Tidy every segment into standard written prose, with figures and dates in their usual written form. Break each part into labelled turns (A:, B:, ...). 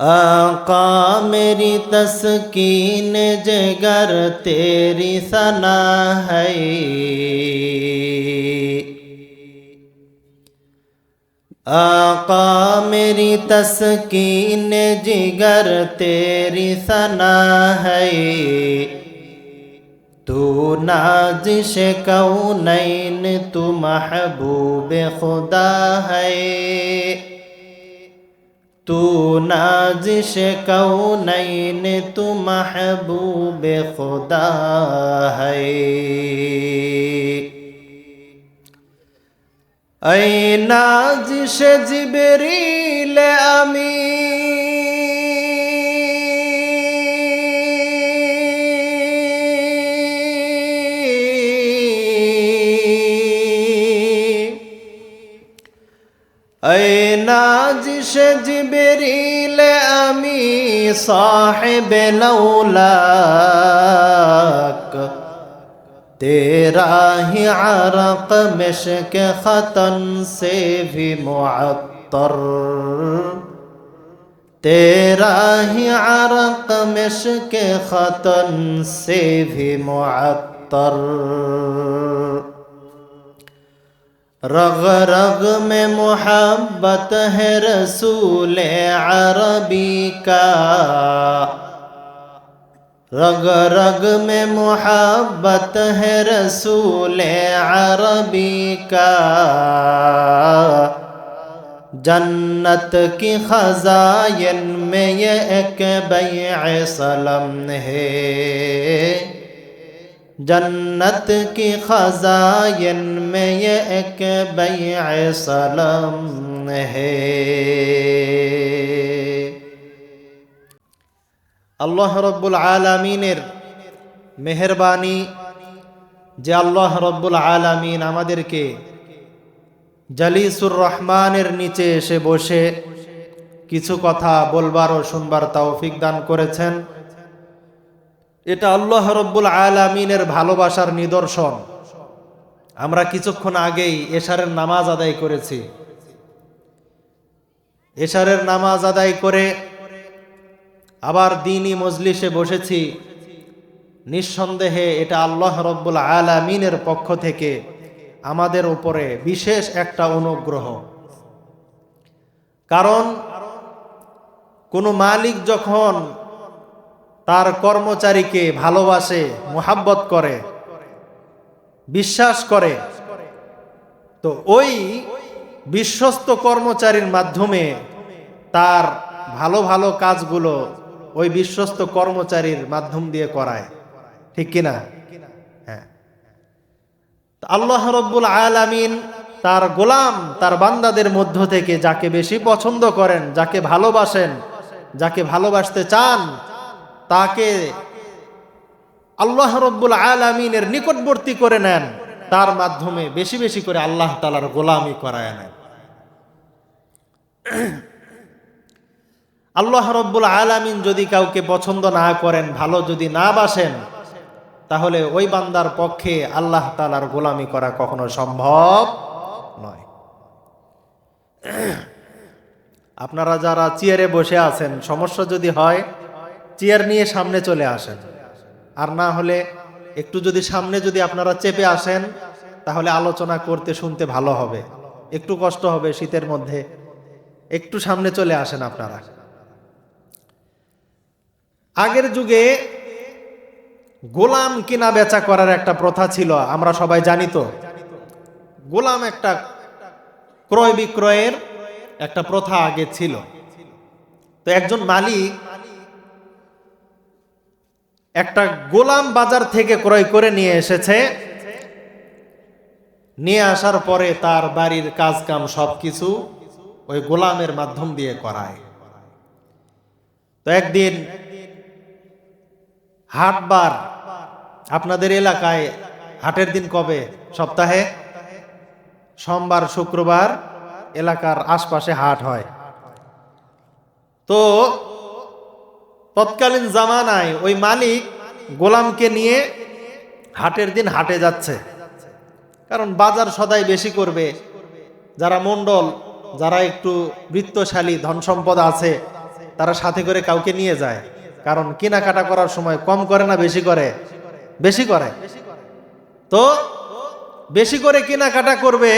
A: आका मेरी तस्कीन जिगर तेरी सना है। आका मेरी तस्कीन जिगर तेरी सना है। तू नाज़िश कौनैन तू महबूब खुदा है। तू नाज़िश कौनैन तू महबूब खुदा है। ऐ नाज़िश जिब्रील अमीन ऐ नाज़िश जिब्रील अमी साहिब लौलाक तेरा ही अरक़ मिश्क ख़तन से भी मुअत्तर। तेरा ही अरक़ मिश्क ख़तन से भी मुअत्तर। रग रग में मोहब्बत है रसूल अरबी का। रग रग में मोहब्बत है रसूल अरबी का। जन्नत की खज़ाइन में ये एक बैअ सलम है। जन्नत की खज़ाइन में ये एक बैअ सलम है। আল্লাহ রব্বুল আলামিনের মেহেরবানি যে আল্লাহ রব্বুল আলামিন আমাদেরকে জালিসুর রহমানের নিচে এসে বসে কিছু কথা বলবার ও শুনবার তৌফিক দান করেছেন। এটা আল্লাহ রব্বুল আলামিনের ভালোবাসার নিদর্শন। আমরা কিছুক্ষণ আগেই এশারের নামাজ আদায় করেছি। এশারের নামাজ আদায় করে আবার দ্বীনি মজলিসে বসেছি। নিঃসন্দেহে এটা আল্লাহ রব্বুল আলামিনের পক্ষ থেকে আমাদের উপরে বিশেষ একটা অনুগ্রহ। কারণ কোনো মালিক যখন তার কর্মচারীকে ভালোবাসে, মোহাব্বত করে, বিশ্বাস করে, তো ওই বিশ্বস্ত কর্মচারীর মাধ্যমে তার ভালো ভালো কাজগুলো ওই বিশ্বস্ত কর্মচারীর মাধ্যম দিয়ে করায়। ঠিক কিনা? হ্যাঁ। আল্লাহ রব্বুল আলামিন তার গোলাম, তার বান্দাদের মধ্য থেকে যাকে বেশি পছন্দ করেন, যাকে ভালোবাসেন, যাকে ভালোবাসতে চান, তাকে আল্লাহ রব্বুল আলামিনের নিকটবর্তী করে নেন। তার মাধ্যমে বেশি বেশি করে আল্লাহ তাআলার গোলামি করায় নেন। আল্লাহ রব্বুল আলামিন যদি কাউকে পছন্দ না করেন, ভালো যদি না বাসেন, তাহলে ওই বান্দার পক্ষে আল্লাহ তাআলার গোলামি করা কখনো সম্ভব নয়। আপনারা যারা চেয়ারে বসে আছেন, সমস্যা যদি হয় চেয়ার নিয়ে সামনে চলে আসেন। আর না হলে একটু যদি সামনে যদি আপনারা চেপে আসেন, তাহলে আলোচনা করতে শুনতে ভালো হবে। একটু কষ্ট হবে শীতের মধ্যে, একটু সামনে চলে আসেন আপনারা। আগের যুগে গোলাম কিনা বেচা করার একটা প্রথা ছিল, আমরা সবাই জানি। তো গোলাম একটা ক্রয় বিক্রয়ের একটা প্রথা আগে ছিল। তো একজন মালিক একটা গোলাম বাজার থেকে ক্রয় করে নিয়ে এসেছে। নিয়ে আসার পরে তার বাড়ির কাজ কাম সবকিছু ওই গোলামের মাধ্যম দিয়ে করায়। তো একদিন হাটবার, আপনাদের এলাকায় হাটের দিন কবে? সপ্তাহে সোমবার, শুক্রবার এলাকার আশপাশে হাট হয়। তো তৎকালীন জামানায় ওই মালিক গোলামকে নিয়ে হাটের দিন হাটে যাচ্ছে, কারণ বাজার সদাই বেশি করবে। যারা মণ্ডল, যারা একটু বৃত্তশালী, ধন সম্পদ আছে, তারা সাথে করে কাউকে নিয়ে যায়, কারণ কেনাকাটা করার সময় কম করে না বেশি করে? বেশি করে। তো বেশি করে কেনাকাটা করবে,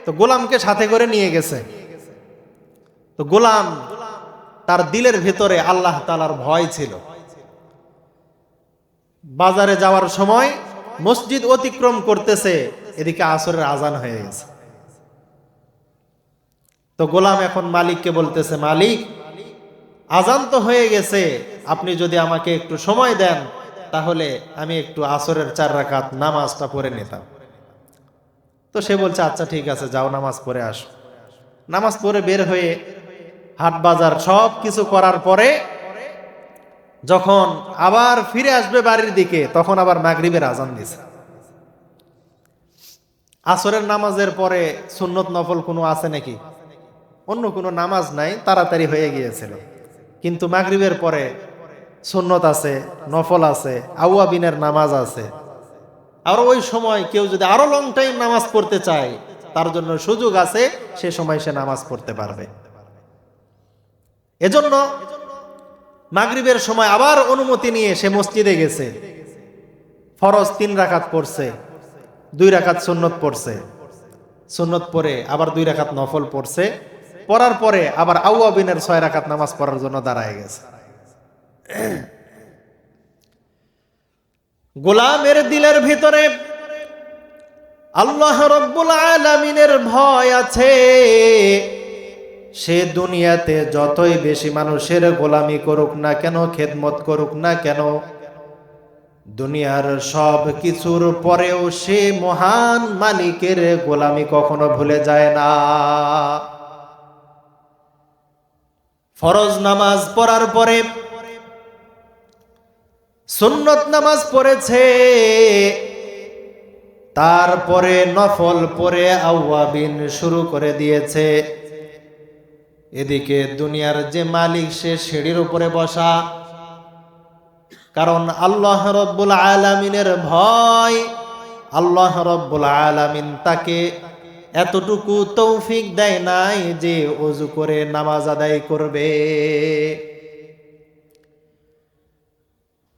A: তো গোলামকে সাথে করে নিয়ে গেছে। তো গোলাম তার দিলের ভিতরে আল্লাহ তাআলার ভয় ছিল। বাজারে যাওয়ার সময় মসজিদ অতিক্রম করতেছে, এদিকে আসরের আজান হয়ে গেছে। তো গোলাম এখন মালিককে বলতেছে, মালিক, আজান তো হয়ে গেছে, আপনি যদি আমাকে একটু সময় দেন তাহলে আমি একটু আসরের 4 রাকাত নামাজটা পড়ে নিতাম। তো সে বলছে, আচ্ছা ঠিক আছে, যাও নামাজ পড়ে আসো। নামাজ পড়ে বের হয়ে হাট বাজার সব কিছু করার পরে যখন আবার ফিরে আসবে বাড়ির দিকে, তখন আবার মাগরিবের আজান দিছে। আসরের নামাজের পরে সুন্নত নফল কোনো আছে নাকি? অন্য কোনো নামাজ নাই, তাড়াতাড়ি হয়ে গিয়েছিল। কিন্তু মাগরিবের পরে সুন্নত আছে, নফল আছে, আউয়াবিনের নামাজ আছে। আর ওই সময় কেউ যদি আরো লং টাইম নামাজ পড়তে চায়, তার জন্য সুযোগ আছে, সে সময় সে নামাজ পড়তে পারবে। এজন্য মাগরিবের সময় আবার অনুমতি নিয়ে সে মসজিদে গেছে। ফরজ 3 রাকাত পড়ছে, 2 রাকাত সুন্নত পড়ছে, সুন্নত পড়ে আবার 2 রাকাত নফল পড়ছে, পড়ার পরে আবার আউয়াবিনের 6 রাকাত নামাজ পড়ার জন্য দাঁড়ায় গেছে। গোলামের দিলের ভিতরে আল্লাহ রাব্বুল আলামিনের ভয় আছে। সে দুনিয়াতে যতই বেশি মানুষের গোলামি করুক না কেন, খেদমত করুক না কেন, দুনিয়ার সব কিছুর পরেও সে মহান মালিকের গোলামি কখনো ভুলে যায় না। ফরজ নামাজ পড়ার পরে সুন্নত নামাজ পড়েছে, তারপরে নফল পড়ে আউয়াবিন শুরু করে দিয়েছে। এদিকে দুনিয়ার যে মালিক, সে সিঁড়ির উপরে বসা, কারণ আল্লাহ রাব্বুল আলামিনের ভয়। আল্লাহ রাব্বুল আলামিন তাকে এতটুকু তৌফিক দেয় নাই যে ওযু করে নামাজ আদায় করবে।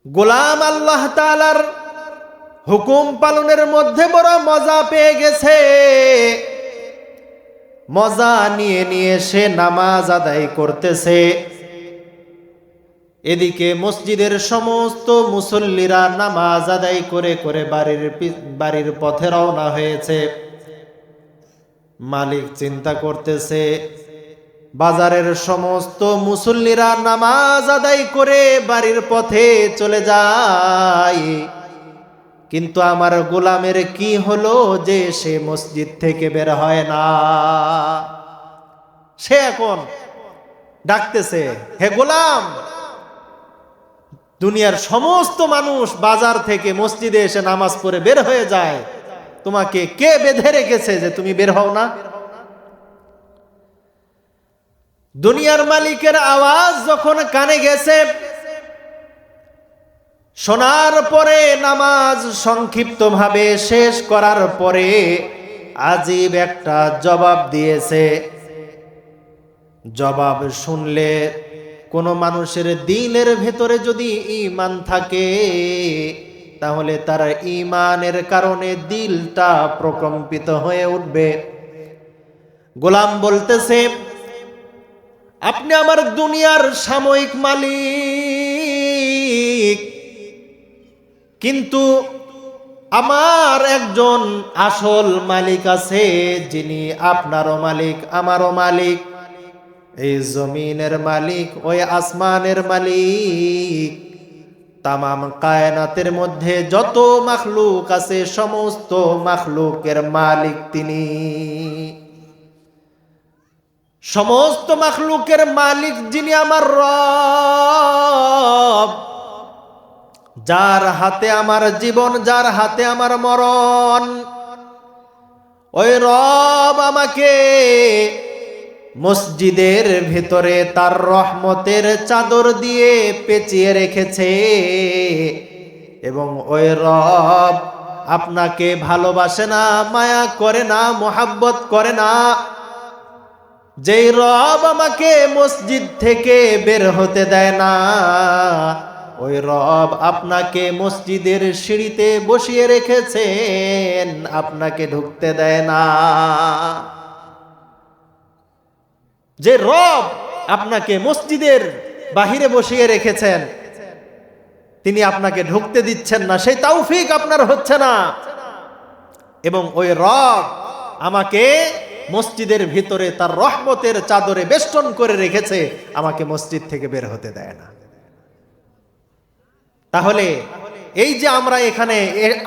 A: গোলাম আল্লাহ তাআলার হুকুম পালনের মধ্যে বড় মজা পেয়ে গেছে। মজা নিয়ে নিয়ে সে নামাজ আদায় করতেছে। এদিকে মসজিদের সমস্ত মুসল্লিরা নামাজ আদায় করে করে বাড়ির পথে রওনা হয়েছে। মালিক চিন্তা করতেছে, বাজারের সমস্ত মুসল্লিরা নামাজ আদায় করে বাড়ির পথে চলে যায়, কিন্তু আমার গোলামের কি হলো যে সে মসজিদ থেকে বের হয় না। সে এখন ডাকতেছে, হে গোলাম, দুনিয়ার সমস্ত মানুষ বাজার থেকে মসজিদে এসে নামাজ পড়ে বের হয়ে যায়, তোমাকে কে বেঁধে রেখেছে যে তুমি বের হও না? দুনিয়ার মালিকের আওয়াজ যখন কানে গেছে, শোনার পরে নামাজ সংক্ষিপ্তভাবে শেষ করার পরে আজীব একটা জবাব দিয়েছে। জবাব শুনলে কোনো মানুষের দিলের ভেতরে যদি ঈমান থাকে, তাহলে তার ঈমানের কারণে দিলটা প্রকম্পিত হয়ে উঠবে। গোলাম বলতেছে, আপনি আমার দুনিয়ার সাময়িক মালিক, কিন্তু আমার একজন আসল মালিক আছে, যিনি আপনারও মালিক, আমারও মালিক, এই জমিনের মালিক, ওই আসমানের মালিক, তামাম কায়নাতের মধ্যে যত মাখলুক আছে সমস্ত মাখলুকের মালিক তিনি। সমস্ত মাখলুকের মালিক যিনি আমার রব, যার হাতে আমার জীবন, যার হাতে আমার মরণ, ওই রব আমাকে মসজিদের ভিতরে তার রহমতের চাদর দিয়ে পেঁচিয়ে রেখেছে, এবং ওই রব আপনাকে ভালোবাসে না, মায়া করে না, মোহাব্বত করে না, যেই রব আমাকে মসজিদ থেকে বের হতে দেয় না, ওই রব আপনাকে মসজিদের সিঁড়িতে বসিয়ে রেখেছেন, আপনাকে ঢুকতে দেয় না। যে রব আপনাকে মসজিদের বাহিরে বসিয়ে রেখেছেন, তিনি আপনাকে ঢুকতে দিচ্ছেন না, সেই তৌফিক আপনার হচ্ছে না। এবং ওই রব আমাকে মসজিদের ভিতরে তার রহমতের চাদরে বেষ্টন করে রেখেছে, আমাকে মসজিদ থেকে বের হতে দেয় না। তাহলে এই যে আমরা এখানে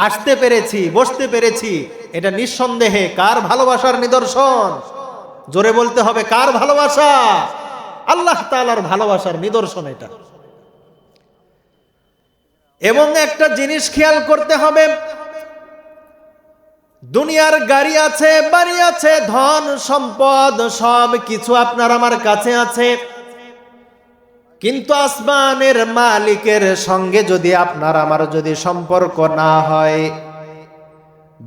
A: আসতে পেরেছি, বসতে পেরেছি, এটা নিঃসন্দেহে কার ভালোবাসার নিদর্শন? জোরে বলতে হবে, কার ভালোবাসা? আল্লাহ তাআলার ভালোবাসার নিদর্শন এটা। এবং একটা জিনিস খেয়াল করতে হবে, দুনিয়ার গাড়ি আছে, বাড়ি আছে, ধন সম্পদ সব কিছু আপনার আমার কাছে আছে, কিন্তু আসমানের মালিকের সঙ্গে যদি আপনার আমার যদি সম্পর্ক না হয়,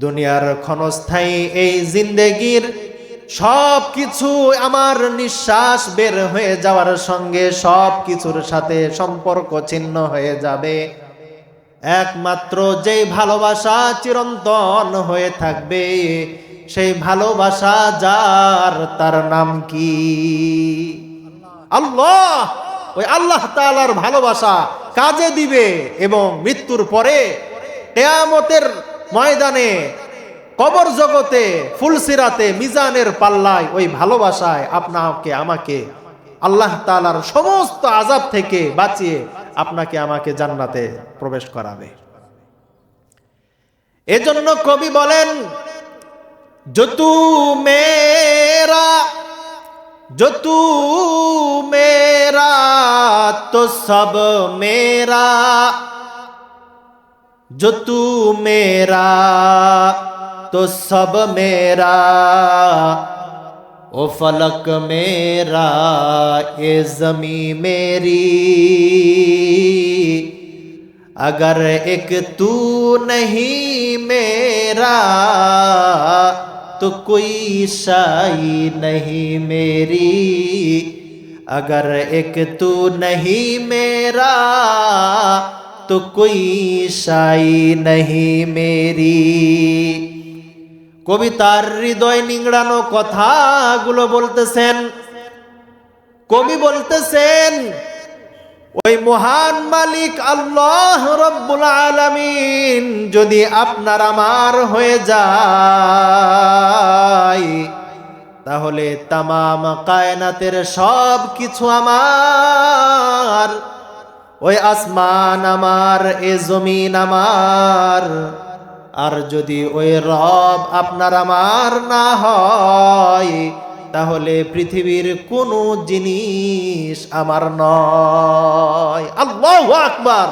A: দুনিয়ার ক্ষণস্থায়ী এই জিন্দেগির সব কিছু আমার নিঃশ্বাস বের হয়ে যাওয়ার সঙ্গে সব কিছুর সাথে সম্পর্ক ছিন্ন হয়ে যাবে। একমাত্র যেই ভালোবাসা চিরন্তন হয়ে থাকবে, সেই ভালোবাসা যার, তার নাম কি? আল্লাহ। ওই আল্লাহ তাআলার ভালোবাসা কাজে দিবে এবং মৃত্যুর পরে কিয়ামতের ময়দানে, কবর জগতে, ফুলসিরাতে, মিজানের পাল্লায় ওই ভালোবাসায় আপনাকে আমাকে আল্লাহ তাআলার সমস্ত আযাব থেকে বাঁচিয়ে আপনাকে আমাকে জান্নাতে প্রবেশ করাবে। এজন্য কবি বলেন, जो तू मेरा तो सब मेरा, जो तू मेरा तो सब मेरा, ओ फलक मेरा ए ज़मी मेरी, अगर एक तू नहीं मेरा तो कोई शाई नहीं मेरी, अगर एक तू नहीं मेरा तो कोई शाई नहीं मेरी। কবিতার হৃদয় নিংড়ানো কথাগুলো বলতেছেন। কবি বলতেছেন, ওই মহান মালিক আল্লাহ রব্বুল আলামিন যদি আপনার আমার হয়ে যায়, তাহলে তামাম কায়নাতের সব কিছু আমার, ওই আসমান আমার, এ জমিন আমার। আর যদি ওই রব আপনার আমার না হয়, তাহলে পৃথিবীর কোনো জিনিস আমার নয়। আল্লাহু আকবার।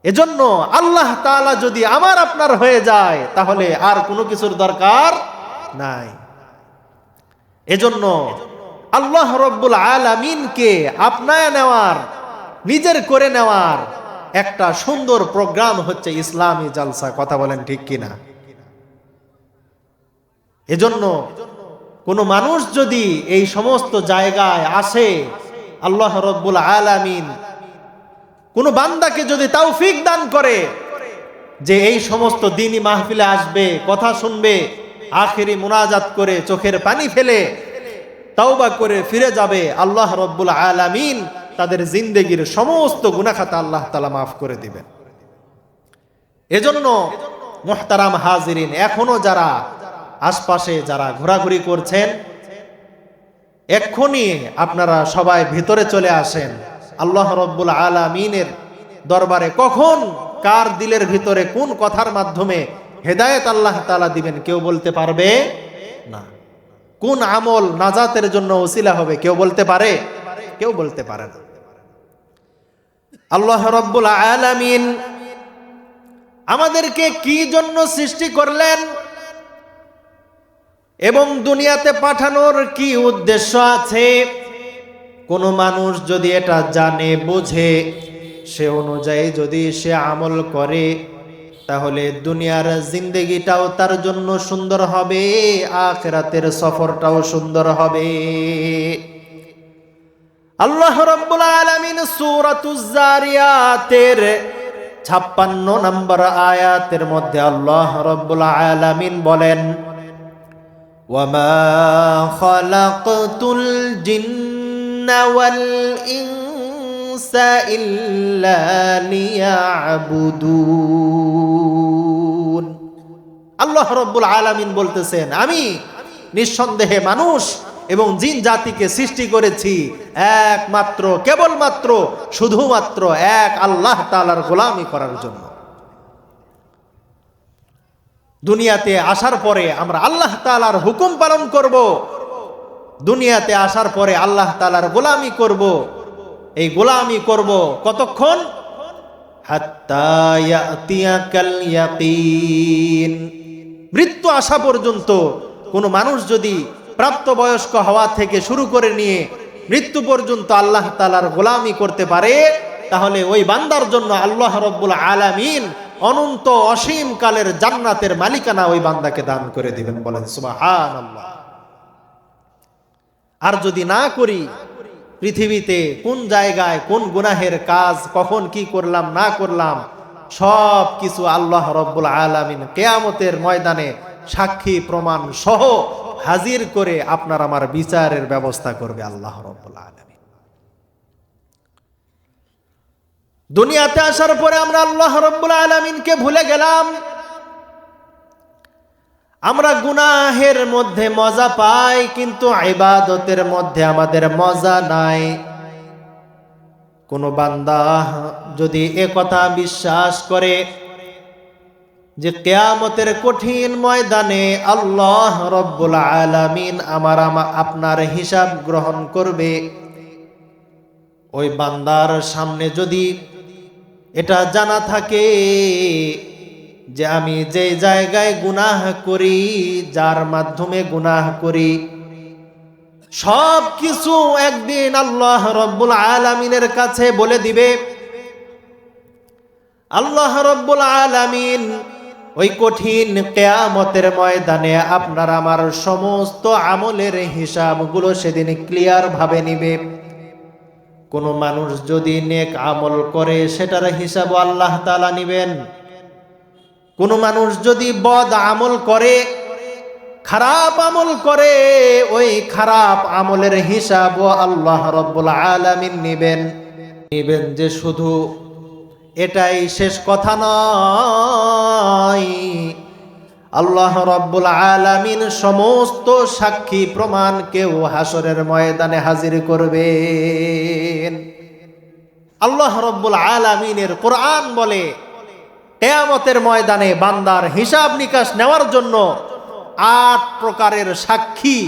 A: এজন্য আল্লাহ তাআলা যদি আমার আপনার হয়ে যায়, তাহলে আর কোনো কিছুর দরকার নাই। এজন্য আল্লাহ রব্বুল আলামিনকে আপনায় নেওয়ার, নিজের করে নেওয়ার একটা সুন্দর প্রোগ্রাম হচ্ছে ইসলামী জালসা। কথা বলেন ঠিক কিনা? এজন্য কোন মানুষ যদি এই সমস্ত জায়গায় আসে, আল্লাহ রব্বুল আলামিন কোন বান্দাকে যদি তৌফিক দান করে যে এই সমস্ত দিনই মাহফিলে আসবে, কথা শুনবে, আখিরি মুনাজাত করে চোখের পানি ফেলে তওবা করে ফিরে যাবে, আল্লাহ রব্বুল আলামিন তাদের জিন্দেগির সমস্ত গুনাহ খাতা আল্লাহ তাআলা মাফ করে দিবেন। এজন্য মুহতারাম হাজিরিন, এখনো যারা আশপাশে যারা ঘোরাঘুরি করছেন, এক্ষুনি আপনারা সবাই ভিতরে চলে আসেন। আল্লাহ রব্বুল আলামিনের দরবারে কখন কার দিলের ভিতরে কোন কথার মাধ্যমে হেদায়েত আল্লাহ তাআলা দিবেন কেউ বলতে পারবে না। কোন আমল নাজাতের জন্য ওসিলা হবে কেউ বলতে পারে? কেউ বলতে পারে না। আল্লাহ রব্বুল আলামিন আমাদেরকে কি জন্য সৃষ্টি করলেন এবং দুনিয়াতে পাঠানোর কি উদ্দেশ্য আছে, কোন মানুষ যদি এটা জানে, বোঝে, সে অনুযায়ী যদি সে আমল করে, তাহলে দুনিয়ার জিন্দেগিটাও তার জন্য সুন্দর হবে, আখিরাতের সফরটাও সুন্দর হবে। আল্লাহ রাব্বুল আলামিন সূরাতুজ জারিয়াতের 56 নম্বর আয়াতের মধ্যে আল্লাহ রাব্বুল আলামিন বলেন, ওয়ামা খালাকতুল জিন্না ওয়াল ইনসা ইল্লা লিয়াবুদুন। আল্লাহ রাব্বুল আলামিন বলতেছেন, আমি নিঃসন্দেহে মানুষ এবং জিন জাতিকে সৃষ্টি করেছি একমাত্র, কেবলমাত্র, শুধুমাত্র এক আল্লাহ তাআলার গোলামি করার জন্য। দুনিয়াতে আসার পরে আমরা আল্লাহ তাআলার হুকুম পালন করব, দুনিয়াতে আসার পরে আল্লাহ তাআলার গোলামি করব। এই গোলামি করব কতক্ষণ? হাত্তা ইয়াতিয়াকাল ইয়াকিন, মৃত্যু আসা পর্যন্ত। কোনো মানুষ যদি প্রাপ্তবয়স্ক হওয়া থেকে শুরু করে নিয়ে মৃত্যু পর্যন্ত আল্লাহ তাআলার গোলামি করতে পারে, তাহলে ওই বান্দার জন্য আল্লাহ রাব্বুল আলামিন অনন্ত অসীম কালের জান্নাতের মালিকানা ওই বান্দাকে দান করে দিবেন। বলেন সুবহানাল্লাহ। আর যদি না করি, পৃথিবীতে কোন জায়গায় কোন গুনাহের কাজ কখন কি করলাম না করলাম সব কিছু আল্লাহ রাব্বুল আলামিন কিয়ামতের ময়দানে সাক্ষী প্রমাণ সহ হাজির করে আপনার আমার বিচারের ব্যবস্থা করবে আল্লাহ রাব্বুল আলামিন। দুনিয়াতে আসার পরে আমরা আল্লাহ রাব্বুল আলামিনকে ভুলে গেলাম। আমরা গুনাহের মধ্যে মজা পাই, কিন্তু ইবাদতের মধ্যে আমাদের মজা নাই। কোন বান্দা যদি একথা বিশ্বাস করে যে কিয়ামতের কঠিন ময়দানে আল্লাহ রাব্বুল আলামিন আপনার হিসাব গ্রহণ করবে, ওই বান্দার সামনে যদি এটা জানা থাকে যে আমি যে জায়গায় গুনাহ করি, যার মাধ্যমে গুনাহ করি, সব কিছু একদিন আল্লাহ রাব্বুল আলামিনের কাছে বলে দিবে। আল্লাহ রাব্বুল আলামিন ওই কঠিন কিয়ামতের ময়দানে আপনার আমার সমস্ত আমলের হিসাবগুলো সেদিন ক্লিয়ার ভাবে নিবে। কোন মানুষ যদি নেক আমল করে সেটার হিসাব আল্লাহ তাআলা নিবেন। কোন মানুষ যদি বদ আমল করে, খারাপ আমল করে, ওই খারাপ আমলের হিসাব আল্লাহ রাব্বুল আলামিন নিবেন। যে শুধু এটাই শেষ কথা নয়, আল্লাহ রাব্বুল আলামিন সমস্ত সাক্ষী প্রমাণকেও হাসরের ময়দানে হাজির করবেন। আল্লাহ রাব্বুল আলামিনের কোরআন বলে কিয়ামতের ময়দানে বান্দার হিসাব নিকাশ নেওয়ার জন্য 8 প্রকারের সাক্ষী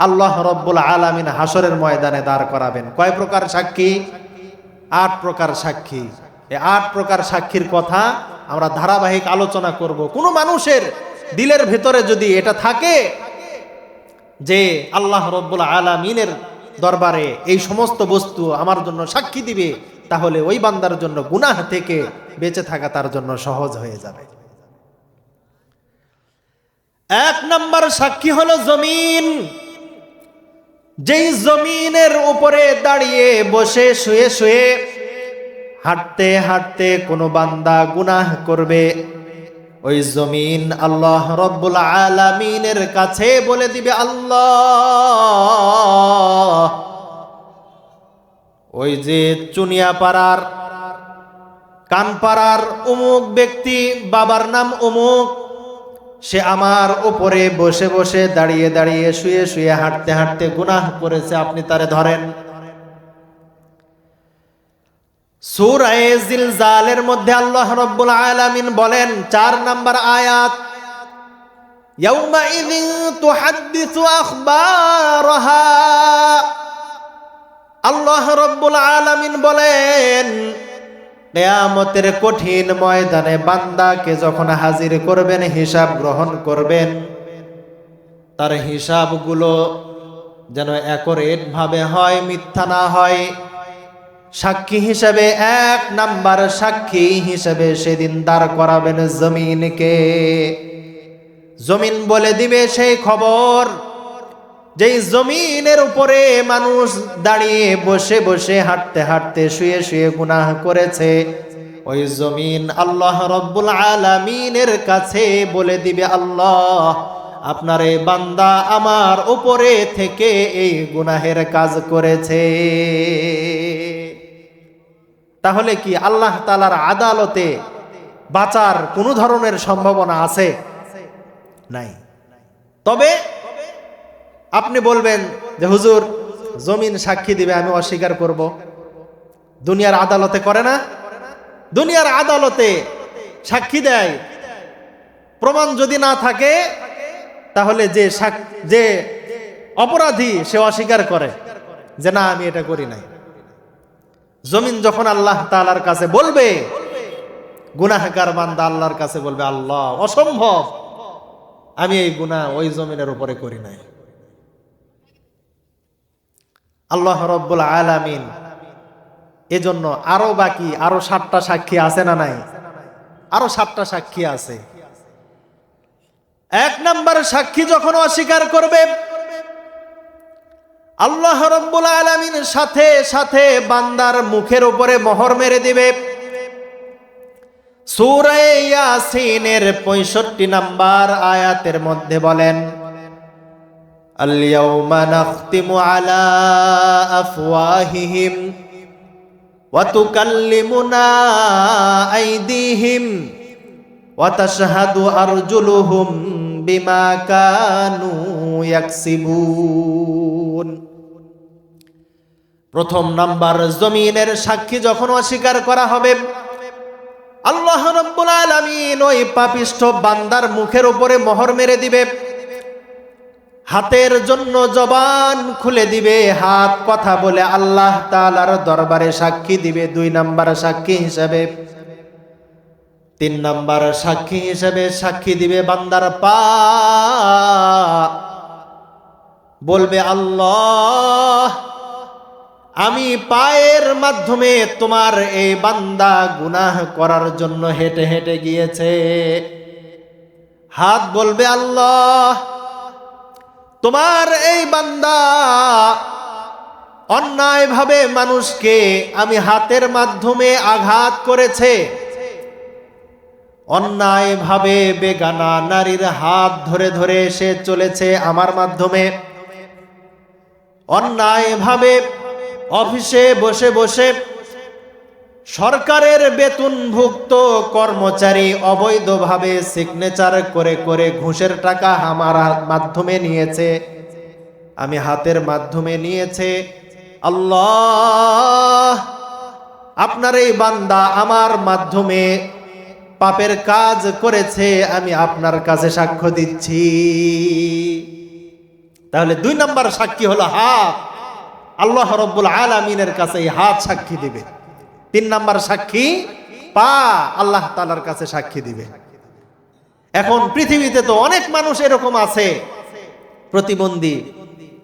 A: আল্লাহ রাব্বুল আলামিন হাসরের ময়দানে দাঁড় করাবেন। কয় প্রকার সাক্ষী? 8 প্রকার সাক্ষী। এই 8 প্রকার সাক্ষীর কথা আমরা ধারাবাহিক আলোচনা করব। কোনো মানুষের দিলের ভেতরে যদি এটা থাকে যে আল্লাহ রাব্বুল আলামিনের দরবারে এই সমস্ত বস্তু আমার জন্য সাক্ষী দিবে, তাহলে ওই বান্দার জন্য গুনাহ থেকে বেঁচে থাকা তার জন্য সহজ হয়ে যাবে। 1 নম্বর সাক্ষী হলো জমিন। যেই জমিনের উপরে দাঁড়িয়ে বসে শুয়ে শুয়ে হাঁটতে হাঁটতে কোনো বান্দা গুনাহ করবে, ওই জমিন আল্লাহ রাব্বুল আলামিনের কাছে বলে দিবে, আল্লাহ, ওই যে চুনিয়াপাড়ার কানপাড়ার অমুক ব্যক্তি, বাবার নাম অমুক, সে আমার উপরে বসে বসে দাঁড়িয়ে দাঁড়িয়ে শুয়ে শুয়ে হাঁটতে হাঁটতে গুনাহ করেছে, আপনি তারে ধরেন। সূরা জিলজালের মধ্যে আল্লাহ রাব্বুল আলামিন বলেন 4 নম্বর আয়াত, ইয়াউমা ইযিন তুহাদ্দিসু আখবারাহা। আল্লাহ রাব্বুল আলামিন বলেন কিয়ামতের কঠিন ময়দানে বান্দাকে যখন হাজির করবেন, হিসাব গ্রহণ করবেন, তার হিসাবগুলো যেন অ্যাকুরেট ভাবে হয়, মিথ্যা না হয়। সাক্ষী হিসেবে, এক নাম্বার সাক্ষী হিসেবে সেদিন দাঁড় করাবেন জমিনকে। জমিন বলে দিবে সেই খবর, যেই জমিনের উপরে মানুষ দাঁড়িয়ে বসে বসে হাঁটতে হাঁটতে শুয়ে শুয়ে গুনাহ করেছে, ওই জমিন আল্লাহ রব্বুল আলামিনের কাছে বলে দিবে, আল্লাহ আপনার এই বান্দা আমার উপরে থেকে এই গুনাহের কাজ করেছে। তাহলে কি আল্লাহ তাআলার আদালতে বাঁচার কোনো ধরনের সম্ভাবনা আছে? নাই। তবে আপনি বলবেন যে হুজুর জমিন সাক্ষী দিবে, আমি অস্বীকার করব। দুনিয়ার আদালতে করে না? দুনিয়ার আদালতে সাক্ষী দেয়, প্রমাণ যদি না থাকে তাহলে যে অপরাধী সে অস্বীকার করে যে না আমি এটা করি নাই। জমিন যখন আল্লাহ তাআলার কাছে বলবে, গুনাহগার বান্দা আল্লাহর কাছে বলবে, আল্লাহ অসম্ভব, আমি এই গুনাহ ওই জমিনের উপরে করি নাই। আল্লাহ রব্বুল আলামিন এজন্য আরো বাকি আরো 7টা সাক্ষী আছে না নাই? আরো 7টা সাক্ষী আছে। এক নাম্বার সাক্ষী যখন অস্বীকার করবে, আল্লাহ রব্বুল আলামিন সাথে সাথে বান্দার মুখের উপরে মোহর মেরে দিবে। সূরা ইয়াসিনের 65 নাম্বার আয়াতের মধ্যে বলেন, আল-ইয়াওমা নাখতিমু আলা আফওয়াহিহিম ওয়া তুকাল্লিমুনা আইদিহিম ওয়া তাশহাদু আরজুলুহুম বিমা কানু ইয়াকসিবুন। প্রথম নাম্বার, জমিনের সাক্ষী যখন অস্বীকার করা হবে, আল্লাহ রাব্বুল আলামিন ওই পাপিষ্ঠ বান্দার মুখের উপরে মোহর মেরে দিবে। হাতের জন্য জবান খুলে দিবে, হাত কথা বলে আল্লাহ তাআলার দরবারে সাক্ষী দিবে 2 নাম্বার সাক্ষী হিসেবে। 3 নাম্বার সাক্ষী হিসেবে সাক্ষী দিবে বান্দার পা, বলবে আল্লাহ আমি পায়ের মাধ্যমে তোমার এই বান্দা গুনাহ করার জন্য হেঁটে হেঁটে গিয়েছে। হাত বলবে আল্লাহ তোমার এই বান্দা অন্যায়ভাবে মানুষকে আমি হাতের মাধ্যমে আঘাত করেছে, অন্যায়ভাবে বেগানা নারীর হাত ধরে ধরে সে চলেছে আমার মাধ্যমে, অন্যায়ভাবে অফিসে বসে বসে সরকারের বেতনভুক্ত কর্মচারী অবৈধভাবে সিগনেচার করে করে ঘুষের টাকা আমার মাধ্যমে নিয়েছে, আমি হাতের মাধ্যমে নিয়েছে। আল্লাহ আপনার এই বান্দা আমার মাধ্যমে পাপের কাজ করেছে, আমি আপনার কাছে সাক্ষ্য দিচ্ছি। তাহলে 2 নাম্বার সাক্ষী হলো হাত, আল্লাহ রব্বুল আলামিনের কাছে এই হাত সাক্ষী দিবে। 3 নাম্বার সাক্ষী পা, আল্লাহ তাআলার কাছে সাক্ষী দিবে। এখন পৃথিবীতে তো অনেক মানুষ এরকম আছে, প্রতিবন্ধী,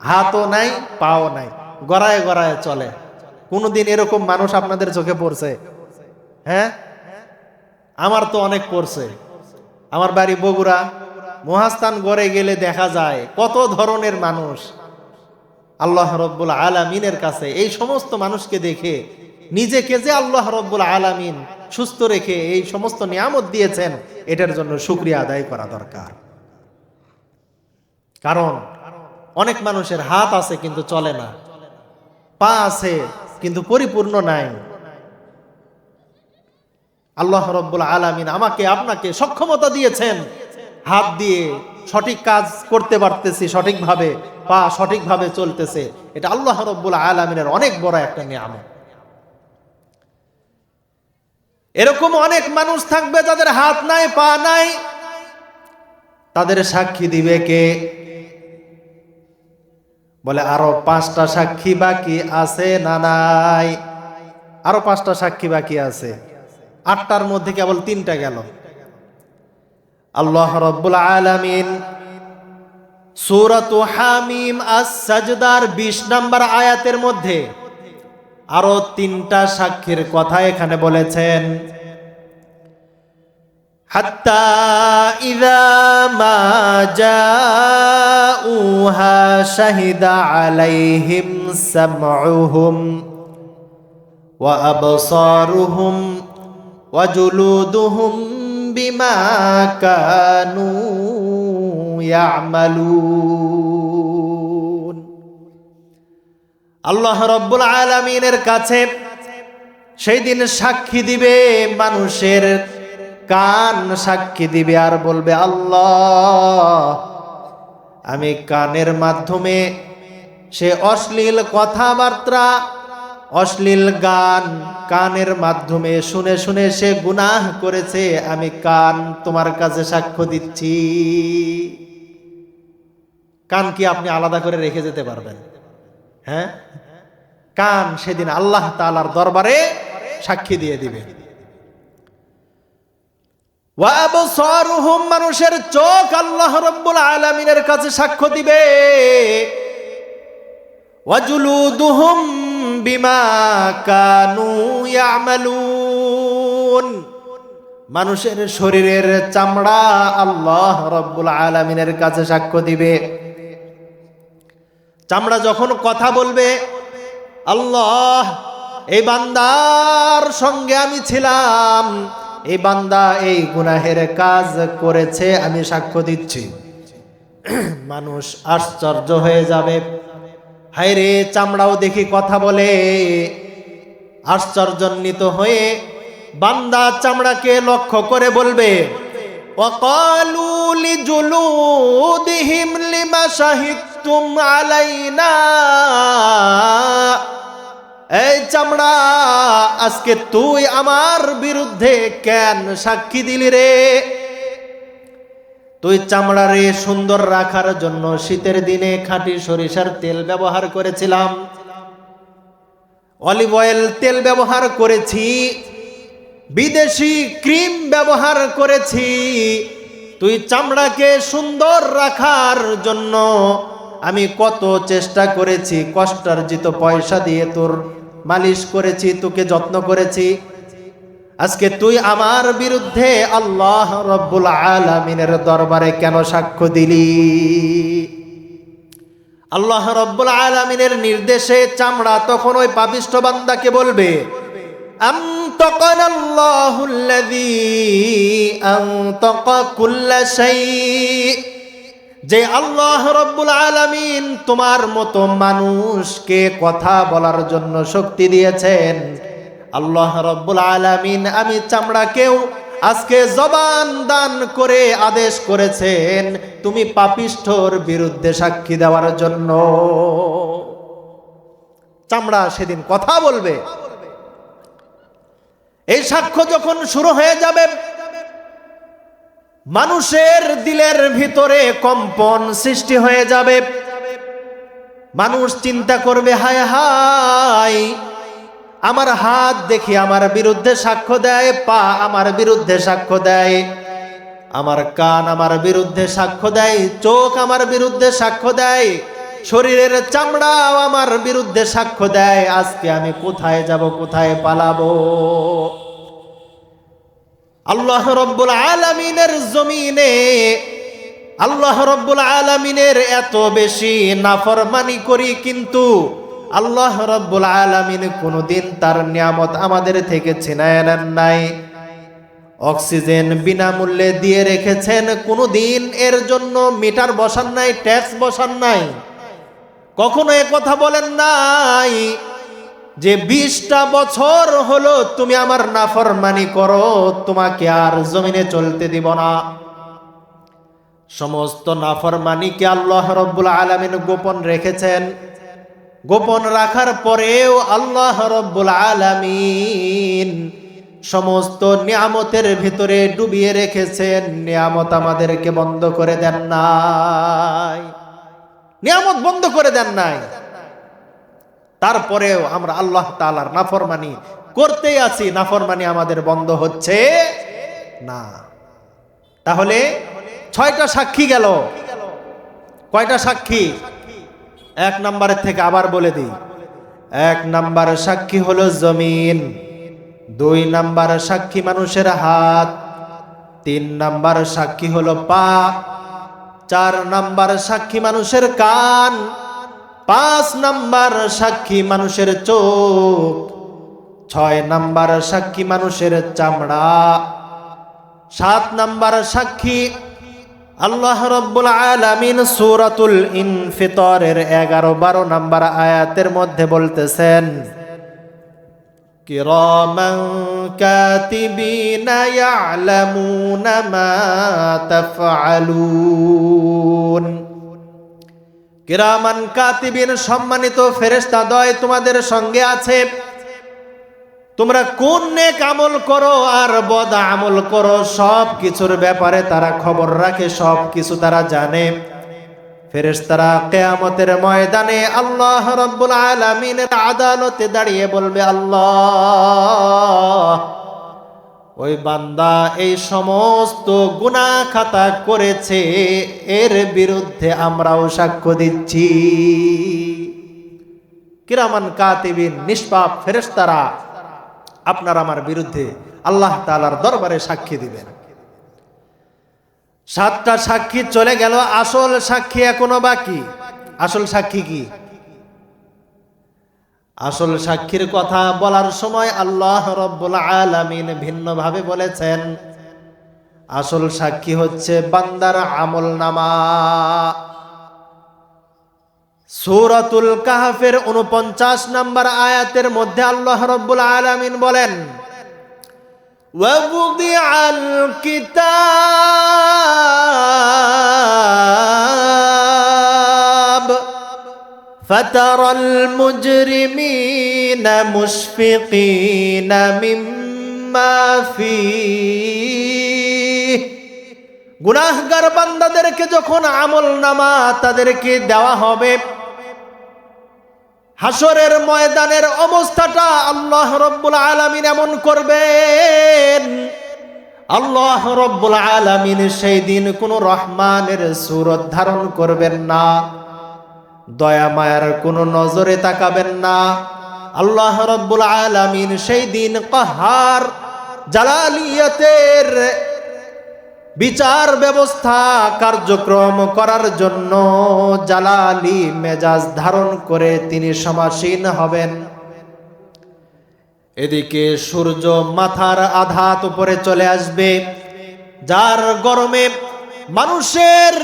A: হাতও নাই পাও নাই, গড়ায় গড়ায় চলে। কোনদিন এরকম মানুষ আপনাদের চোখে পড়ছে? হ্যাঁ, আমার তো অনেক পড়ছে। আমার বাড়ি বগুড়া, মহাস্থান গড়ে গেলে দেখা যায় কত ধরনের মানুষ। আল্লাহ রব্বুল আলামিনের কাছে এই সমস্ত মানুষকে দেখে নিজেকে যে আল্লাহ রব্বুল আলামিন সুস্থ রেখে এই সমস্ত নিয়ামত দিয়েছেন, এটার জন্য শুকরিয়া আদায় করা দরকার। কারণ অনেক মানুষের হাত আছে কিন্তু চলে না, পা আছে কিন্তু পরিপূর্ণ নাই। আল্লাহ রব্বুল আলামিন আমাকে আপনাকে সক্ষমতা দিয়েছেন, হাত দিয়ে সঠিক কাজ করতে পারতেছি সঠিকভাবে, পা সঠিকভাবে চলতেছে, এটা আল্লাহ রব্বুল আলামিনের অনেক বড় একটা নিয়ামত। এরকম অনেক মানুষ থাকবে যাদের হাত নাই পা নাই, তাদের সাক্ষী দিবে কে? বলে আরো 5টা সাক্ষী বাকি আছে না নাই? আরো 5টা সাক্ষী বাকি আছে, 8টার মধ্যে কেবল 3টা গেল। আল্লাহ রব্বুল আলামিন সূরাতু হামিম আস-সাজদার 20 নম্বর আয়াতের মধ্যে আরো 3টা সাক্ষীর কথা এখানে বলেছেন। হাত্তা ইযা মা জাউহা শাহিদা আলাইহিম সামউহুম ওয়া আবসারুহুম ওয়া জুলুদুহুম বিমা কানু ইয়ামালুন। আল্লাহ রাব্বুল আলামিনের কাছে সেই দিন সাক্ষী দিবে মানুষের কান, সাক্ষী দিবে আর বলবে, আল্লাহ, আমি কানের মাধ্যমে সে অশ্লীল কথাবার্তা, অশ্লীল গান কানের মাধ্যমে শুনে শুনে সে গুনাহ করেছে, আমি কান তোমার কাছে সাক্ষ্য দিচ্ছি। কান কি আপনি আলাদা করে রেখে যেতে পারবেন? হ্যাঁ, কান সেদিন আল্লাহ তাআলার দরবারে সাক্ষী দিয়ে দিবে। ওয়া আবসারুহুম, মানুষের চোখ আল্লাহ রাব্বুল আলামিনের কাছে সাক্ষ্য দিবে। ওয়া জুলুদুহুম বিমা কানু ইয়ামালুন, মানুষের শরীরের চামড়া আল্লাহ রাব্বুল আলামিনের কাছে সাক্ষ্য দিবে। চামড়া যখন কথা বলবে, আল্লাহ, এই বান্দার সঙ্গে আমি ছিলাম, এই বান্দা এই গুনাহের কাজ করেছে, আমি সাক্ষ্য দিচ্ছি। মানুষ আশ্চর্য হয়ে যাবে, হায় রে, চামড়াও দেখি কথা বলে। আশ্চর্যান্বিত হয়ে বান্দা চামড়াকে লক্ষ্য করে বলবে, ওয়াকালু লিজুলুদিহিম লিমা শাহিদতুম আলাইনা, এই চামড়া, আজকে তুই আমার বিরুদ্ধে কেন সাক্ষী দিলি রে? তুই চামড়ারে সুন্দর রাখার জন্য শীতের দিনে খাঁটি সরিষার তেল ব্যবহার করেছিলাম, অলিভ অয়েল তেল ব্যবহার করেছি, বিদেশি ক্রিম ব্যবহার করেছি। তুই চামড়াকে সুন্দর রাখার জন্য আমি কত চেষ্টা করেছি, কষ্টার্জিত পয়সা দিয়ে তোর মালিশ করেছি, তোকে যত্ন করেছি। আজকে তুই আমার বিরুদ্ধে আল্লাহ রাব্বুল আলামিনের দরবারে কেন সাক্ষ্য দিলি? আল্লাহ রাব্বুল আলামিনের নির্দেশে চামড়া তখন ওই পাপিষ্ঠ বান্দাকে বলবে, আনতাকানাল্লাহুল্লাযী আনতাকা কুল্লা শাই, যে আল্লাহ রাব্বুল আলামিন তোমার মতো মানুষকে কথা বলার জন্য শক্তি দিয়েছেন, আল্লাহ রাব্বুল আলামিন আমি চামড়াকেও আজকে জবান দান করে আদেশ করেছেন তুমি পাপিষ্ঠর বিরুদ্ধে সাক্ষী দেওয়ার জন্য। চামড়া সেদিন কথা বলবে। এই সাক্ষ্য যখন শুরু হয়ে যাবে, মানুষের দিলের ভিতরে কম্পন সৃষ্টি হয়ে যাবে। মানুষ চিন্তা করবে, হায় হায়, আমার হাত দেখি আমার বিরুদ্ধে সাক্ষ্য দেয়, পা আমার বিরুদ্ধে সাক্ষ্য দেয়, আমার কান আমার বিরুদ্ধে সাক্ষ্য দেয়, চোখ আমার বিরুদ্ধে সাক্ষ্য দেয়, শরীরের চামড়াও আমার বিরুদ্ধে সাক্ষ্য দেয়। আজকে আমি কোথায় যাব, কোথায় পালাবো? আল্লাহ রাব্বুল আলামিনের জমিনে আল্লাহ রাব্বুল আলামিনের এত বেশি নাফরমানি করি, কিন্তু আল্লাহ রাব্বুল আলামিন কোনোদিন তার নিয়ামত আমাদের থেকে ছিনায় নেন নাই। অক্সিজেন বিনামূল্যে দিয়ে রেখেছেন, কোনোদিন এর জন্য মিটার বসান নাই, ট্যাক্স বসান নাই। কখনো এ কথা বলেন নাই যে 20টা বছর হলো তুমি আমার নাফরমানি করো, তোমাকে আর জমিনে চলতে দিব না। সমস্ত নাফরমানিকে আল্লাহ রাব্বুল আলামিন গোপন রেখেছেন। গোপন রাখার পরেও আল্লাহ রাব্বুল আলামিন সমস্ত নিয়ামতের ভিতরে ডুবিয়ে রেখেছেন, নিয়ামত আমাদেরকে বন্ধ করে দেন নাই, নিয়ামত বন্ধ করে দেন নাই। তারপরেও আমরা আল্লাহ তাআলার নাফরমানি করতেই আছি, নাফরমানি আমাদের বন্ধ হচ্ছে না। তাহলে 6টা সাক্ষী গেল। কয়টা সাক্ষী? 1 নম্বরের থেকে আবার বলে দিই, এক নাম্বার সাক্ষী হলো জমিন, 2 নাম্বার সাক্ষী মানুষের হাত, 3 নাম্বার সাক্ষী হলো পা, 4 নাম্বার সাক্ষী মানুষের কান, 5 নাম্বার সাক্ষী মানুষের চোখ, 6 নাম্বার সাক্ষী মানুষের চামড়া, 7 নাম্বার সাক্ষী আল্লাহ রাব্বুল আলামিন সূরাতুল ইনফিতারের 11-12 নাম্বার আয়াতের মধ্যে বলতেছেন, কিরামান কাতিবিনা ইয়ালামুনা মা তাফআলুন। কিরামান কাতিবিন সম্মানিত ফেরেশতাদ্বয় তোমাদের সঙ্গে আছে। তোমরা কোন নেক আমল করো আর বদ আমল করো সব কিছুর ব্যাপারে তারা খবর রাখে, সব কিছু তারা জানে। ফেরেশতারা কিয়ামতের ময়দানে আল্লাহ রাব্বুল আলামিনের আদালতে দাঁড়িয়ে বলবে, আল্লাহ, ওই বান্দা এই সমস্ত গুনাহ খাতা করেছে, এর বিরুদ্ধে আমরাও সাক্ষ্য দিচ্ছি। কিরামান কাতিবিন নিষ্পাপ ফেরেশতারা আপনার আমার বিরুদ্ধে আল্লাহ তাআলার দরবারে সাক্ষী দিবেন। 7টা সাক্ষী চলে গেল, আসল সাক্ষী এখনো বাকি। আসল সাক্ষী কি? আসল সাক্ষীর কথা বলার সময় আল্লাহ রাব্বুল আলামিন ভিন্নভাবে বলেছেন। আসল সাক্ষী হচ্ছে বান্দার আমলনামা। সূরাতুল কাহফের 49 নম্বর আয়াতের মধ্যে আল্লাহ রাব্বুল আলামিন বলেন, ওয়াবুদিআল কিতাব ফাতারাল মুজরিমিনা মুশফিকিনা মিম্মা ফীহ। গুনাহগার বান্দাদেরকে যখন আমলনামা তাদেরকে দেওয়া হবে, হাসরের ময়দানের অবস্থাটা আল্লাহ রাব্বুল আলামিন এমন করবেন। আল্লাহ রাব্বুল আলামিন সেই দিন কোনো রহমানের সূরত ধারণ করবেন না, দয়া মায়ার কোনো নজরে তাকাবেন না। আল্লাহ রাব্বুল আলামিন সেই দিন কাহার জালালিয়াতের বিচার ব্যবস্থা কার্যক্রম করার জন্য জালালি মেজাজ ধারণ করে তিনি সমাসীন হবেন। এদিকে সূর্য মাথার আধাত উপরে চলে আসবে, যার গরমে মানুষের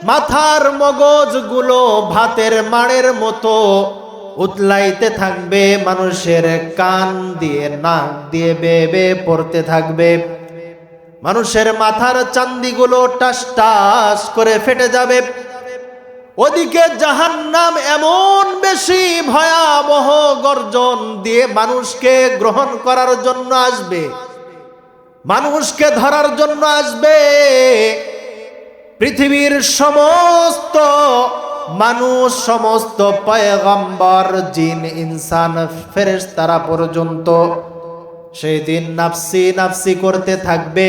A: মাথার মগজগুলো ভাতের মাড়ের মতো উতলাইতে থাকবে, মানুষের কান দিয়ে নাক দিয়ে বেয়ে বেয়ে পড়তে থাকবে, মানুষের মাথার চান্দিগুলো টাস টাস করে ফেটে যাবে। ওদিকে জাহান্নাম এমন বেশি ভয়াবহ গর্জন দিয়ে মানুষকে গ্রহণ করার জন্য আসবে, মানুষকে ধরার জন্য আসবে। পৃথিবীর সমস্ত মানুষ, সমস্ত পয়গম্বর, জিন, ইনসান, ফেরেশতারা পর্যন্ত সেই দিন নাফসি নাফসি করতে থাকবে।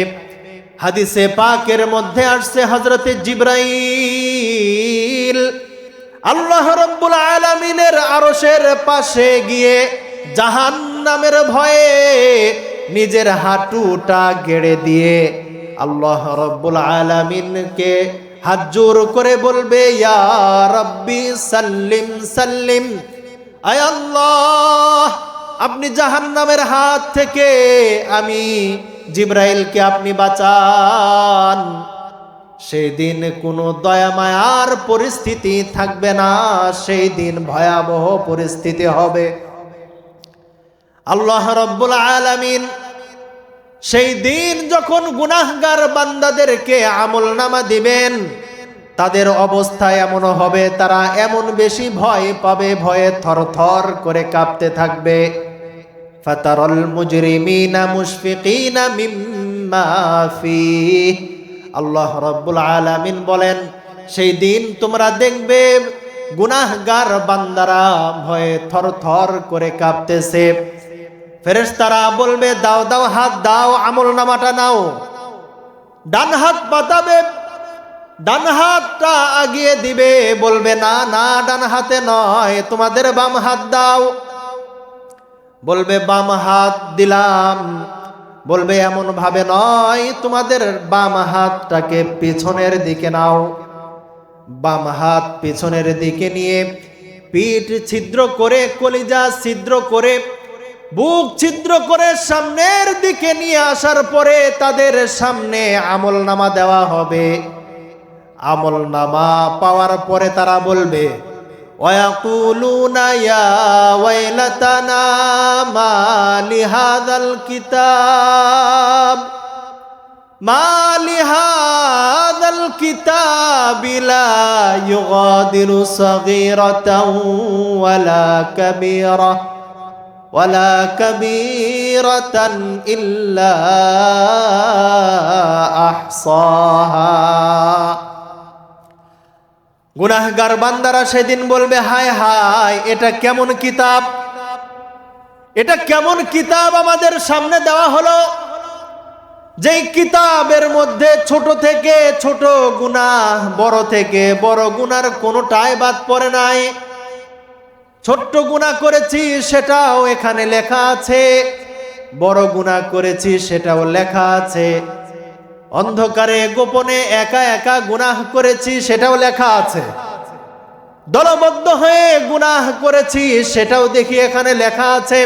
A: হাদিসে পাকের মধ্যে আসছে, হযরতে জিবরাইল আল্লাহ রাব্বুল আলামিনের আরশের পাশে গিয়ে জাহান্নামের ভয়ে নিজের হাঁটুটা গেড়ে দিয়ে আল্লাহ রাব্বুল আলামিনকে হাত জোর করে বলবে, ইয়া রাব্বি সাল্লিম সাল্লিম, আয় আল্লাহ, আপনি জাহান্নামের হাত থেকে আমি জিবরাইলকে আপনি বাঁচান। সেই দিন কোনো দয়া মায়ার পরিস্থিতি থাকবে না, সেই দিন ভয়াবহ পরিস্থিতি হবে। আল্লাহ রাব্বুল আলামিন সেই দিন যখন গুনাহগার বান্দাদেরকে আমলনামা দিবেন, তাদের অবস্থা এমন হবে, তারা এমন বেশি ভয় পাবে, ভয়ে থরথর করে কাঁপতে থাকবে। ফাতারাল মুজরিমিনা মুশফিকিনা মিম্মা ফীহ। আল্লাহ রাব্বুল আলামিন বলেন, সেই দিন তোমরা দেখবে গুনাহগার বান্দারা ভয়ে থরথর করে কাঁপতেছে। ফেরেশতারা বলবে, দাও দাও, হাত দাও, আমলনামাটা নাও। ডান হাত পাতাবে, ডান হাতটা আগিয়ে দিবে, বলবে না না, ডান হাতে নয়, তোমাদের বাম হাত দাও। বলবে বাম হাত দিলাম, বলবে এমন ভাবে নয়, তোমাদের বাম হাতটাকে পিছনের দিকে নাও। বাম হাত পিছনের দিকে নিয়ে পিঠ ছিদ্র করে, কলিজা ছিদ্র করে, বুক ছিদ্র করে সামনের দিকে নিয়ে আসার পরে তাদের সামনে আমলনামা দেওয়া হবে। আমলনামা পাওয়ার পরে তারা বলবে ওয়ায়াকুলুনা ইয়া ওয়াইলাতানা মা লিহাযাল কিতাব মা লিহাযাল কিতাবি লা ইউগাদিরু সাগীরাতাও ওয়ালা কাবীরাতান ইল্লা আহসাহা। গুনাহগার বান্দারা সেদিন বলবে, হায় হায়, এটা কেমন কিতাব, এটা কেমন কিতাব আমাদের সামনে দেওয়া হলো, যেই কিতাবের মধ্যে ছোট থেকে ছোট গুনাহ, বড় থেকে বড় গুনার কোনোটাই বাদ পড়ে নাই। ছোট্ট গুনাহ করেছি সেটাও এখানে লেখা আছে, বড় গুনাহ করেছি সেটাও লেখা আছে, অন্ধকারে গোপনে একা একা গুনাহ করেছি সেটাও লেখা আছে, দলবদ্ধ হয়ে গুনাহ করেছি সেটাও দেখি এখানে লেখা আছে।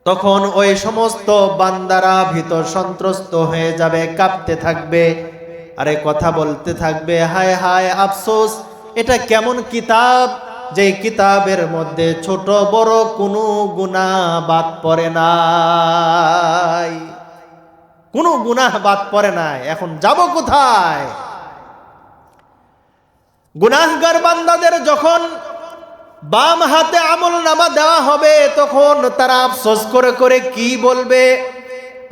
A: তখন ওই সমস্ত বান্দারা ভীত সন্ত্রস্ত হয়ে যাবে, কাঁপতে থাকবে, আরে কথা বলতে থাকবে, হায় হায় আফসোস, এটা কেমন কিতাব, যে কিতাবের মধ্যে ছোট বড় কোনো গুনাহ বাদ পড়ে নাই, কোনো গুনাহ বাদ পড়ে নাই। এখন যাব কোথায়? গুনাহগার বান্দাদের যখন বাম হাতে আমলনামা দেওয়া হবে তখন তারা আফসোস করে করে কি বলবে?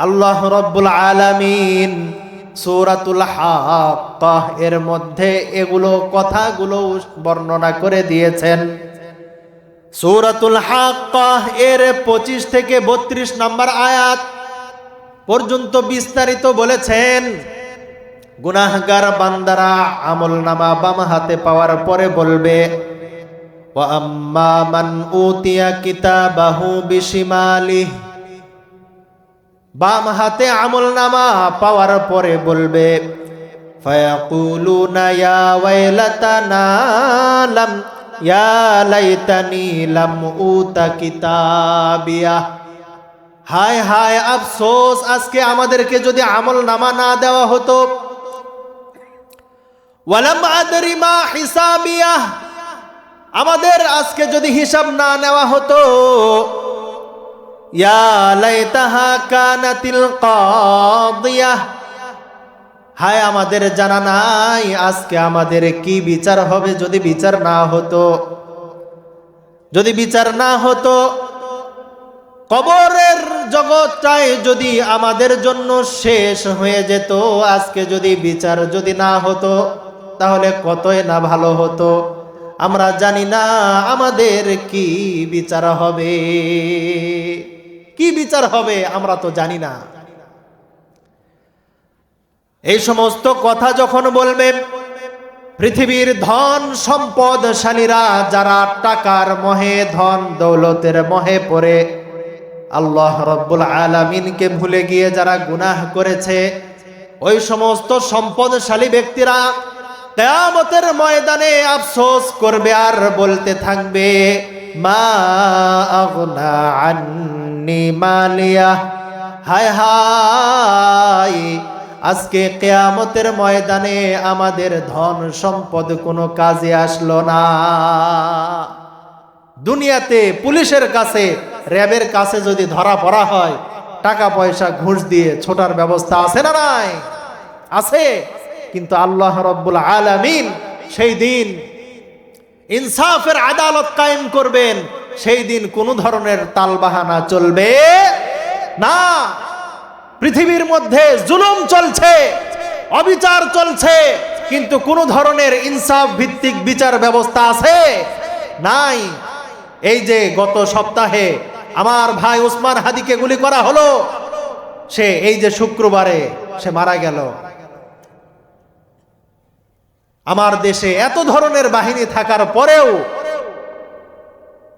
A: আল্লাহ রাব্বুল আলামিন সূরাতুল হাক্কাহ এর মধ্যে এগুলো কথাগুলো বর্ণনা করে দিয়েছেন। সূরাতুল হাক্কাহ এর 25 থেকে 32 নম্বর আয়াত পর্যন্ত বিস্তারিত বলেছেন। গুনাহগার বান্দারা আমলনামা বাম হাতে পাওয়ার পরে বলবে, ওয়া আম্মা মান উতিয়া কিতাবাহু বিশিমালিহি, বাম হাতে আমলনামা পাওয়ার পরে বলবে, ফায়াকুলুনা ইয়া ওয়াইলাতানা লাম ইয়া লাইতানি লাম উতা কিতাবিয়া, হায় হায় আফসোস, আজকে আমাদেরকে যদি আমলনামা না দেওয়া হতো, ওয়ালাম আদরি মা হিসাবিয়া, আমাদের আজকে যদি হিসাব না নেওয়া হতো, ইয়া লাইতাহা কানাতিল কাদিয়া, হায় আমাদের জানা নাই আজকে আমাদের কি বিচার হবে যদি বিচার না হতো। যদি বিচার না হতো, কবরের জগৎটাই যদি আমাদের জন্য শেষ হয়ে যেত, আজকে যদি বিচার যদি না হতো তাহলে কতই না ভালো হতো। আমরা জানি না আমাদের কি বিচার হবে, কি বিচার হবে আমরা তো জানি না। এই সমস্ত কথা যখন বলবে, পৃথিবীর ধন সম্পদশালীরা যারা টাকার মোহে, ধন দৌলতের মোহে পড়ে আল্লাহ রাব্বুল আলামিনকে ভুলে গিয়ে যারা গুনাহ করেছে, ওই সমস্ত সম্পদশালী ব্যক্তিরা কিয়ামতের ময়দানে আফসোস করবে আর বলতে থাকবে, মা আগনা আন্নি মালিয়া, হায় হায়, আজকে কিয়ামতের ময়দানে আমাদের ধন সম্পদ কোনো কাজে আসলো না। দুনিয়াতে পুলিশের কাছে, র্যাবের কাছে যদি ধরা পড়া হয়, টাকা পয়সা ঘুষ দিয়ে ছোটার ব্যবস্থা আছে না নাই? আছে। কিন্তু আল্লাহ রাব্বুল আলামিন সেই দিন ইনসাফের আদালত কায়েম করবেন, সেই দিন কোনো ধরনের তালবাহানা চলবে না। পৃথিবীর মধ্যে জুলুম চলছে, অবিচার চলছে, কিন্তু কোনো ধরনের ইনসাফ ভিত্তিক বিচার ব্যবস্থা আছে নাই। এই যে গত সপ্তাহে আমার ভাই উসমান হাদিকে গুলি করা হলো, সে এই যে শুক্রবারে সে মারা গেল। আমার দেশে এত ধরনের বাহিনী থাকার পরেও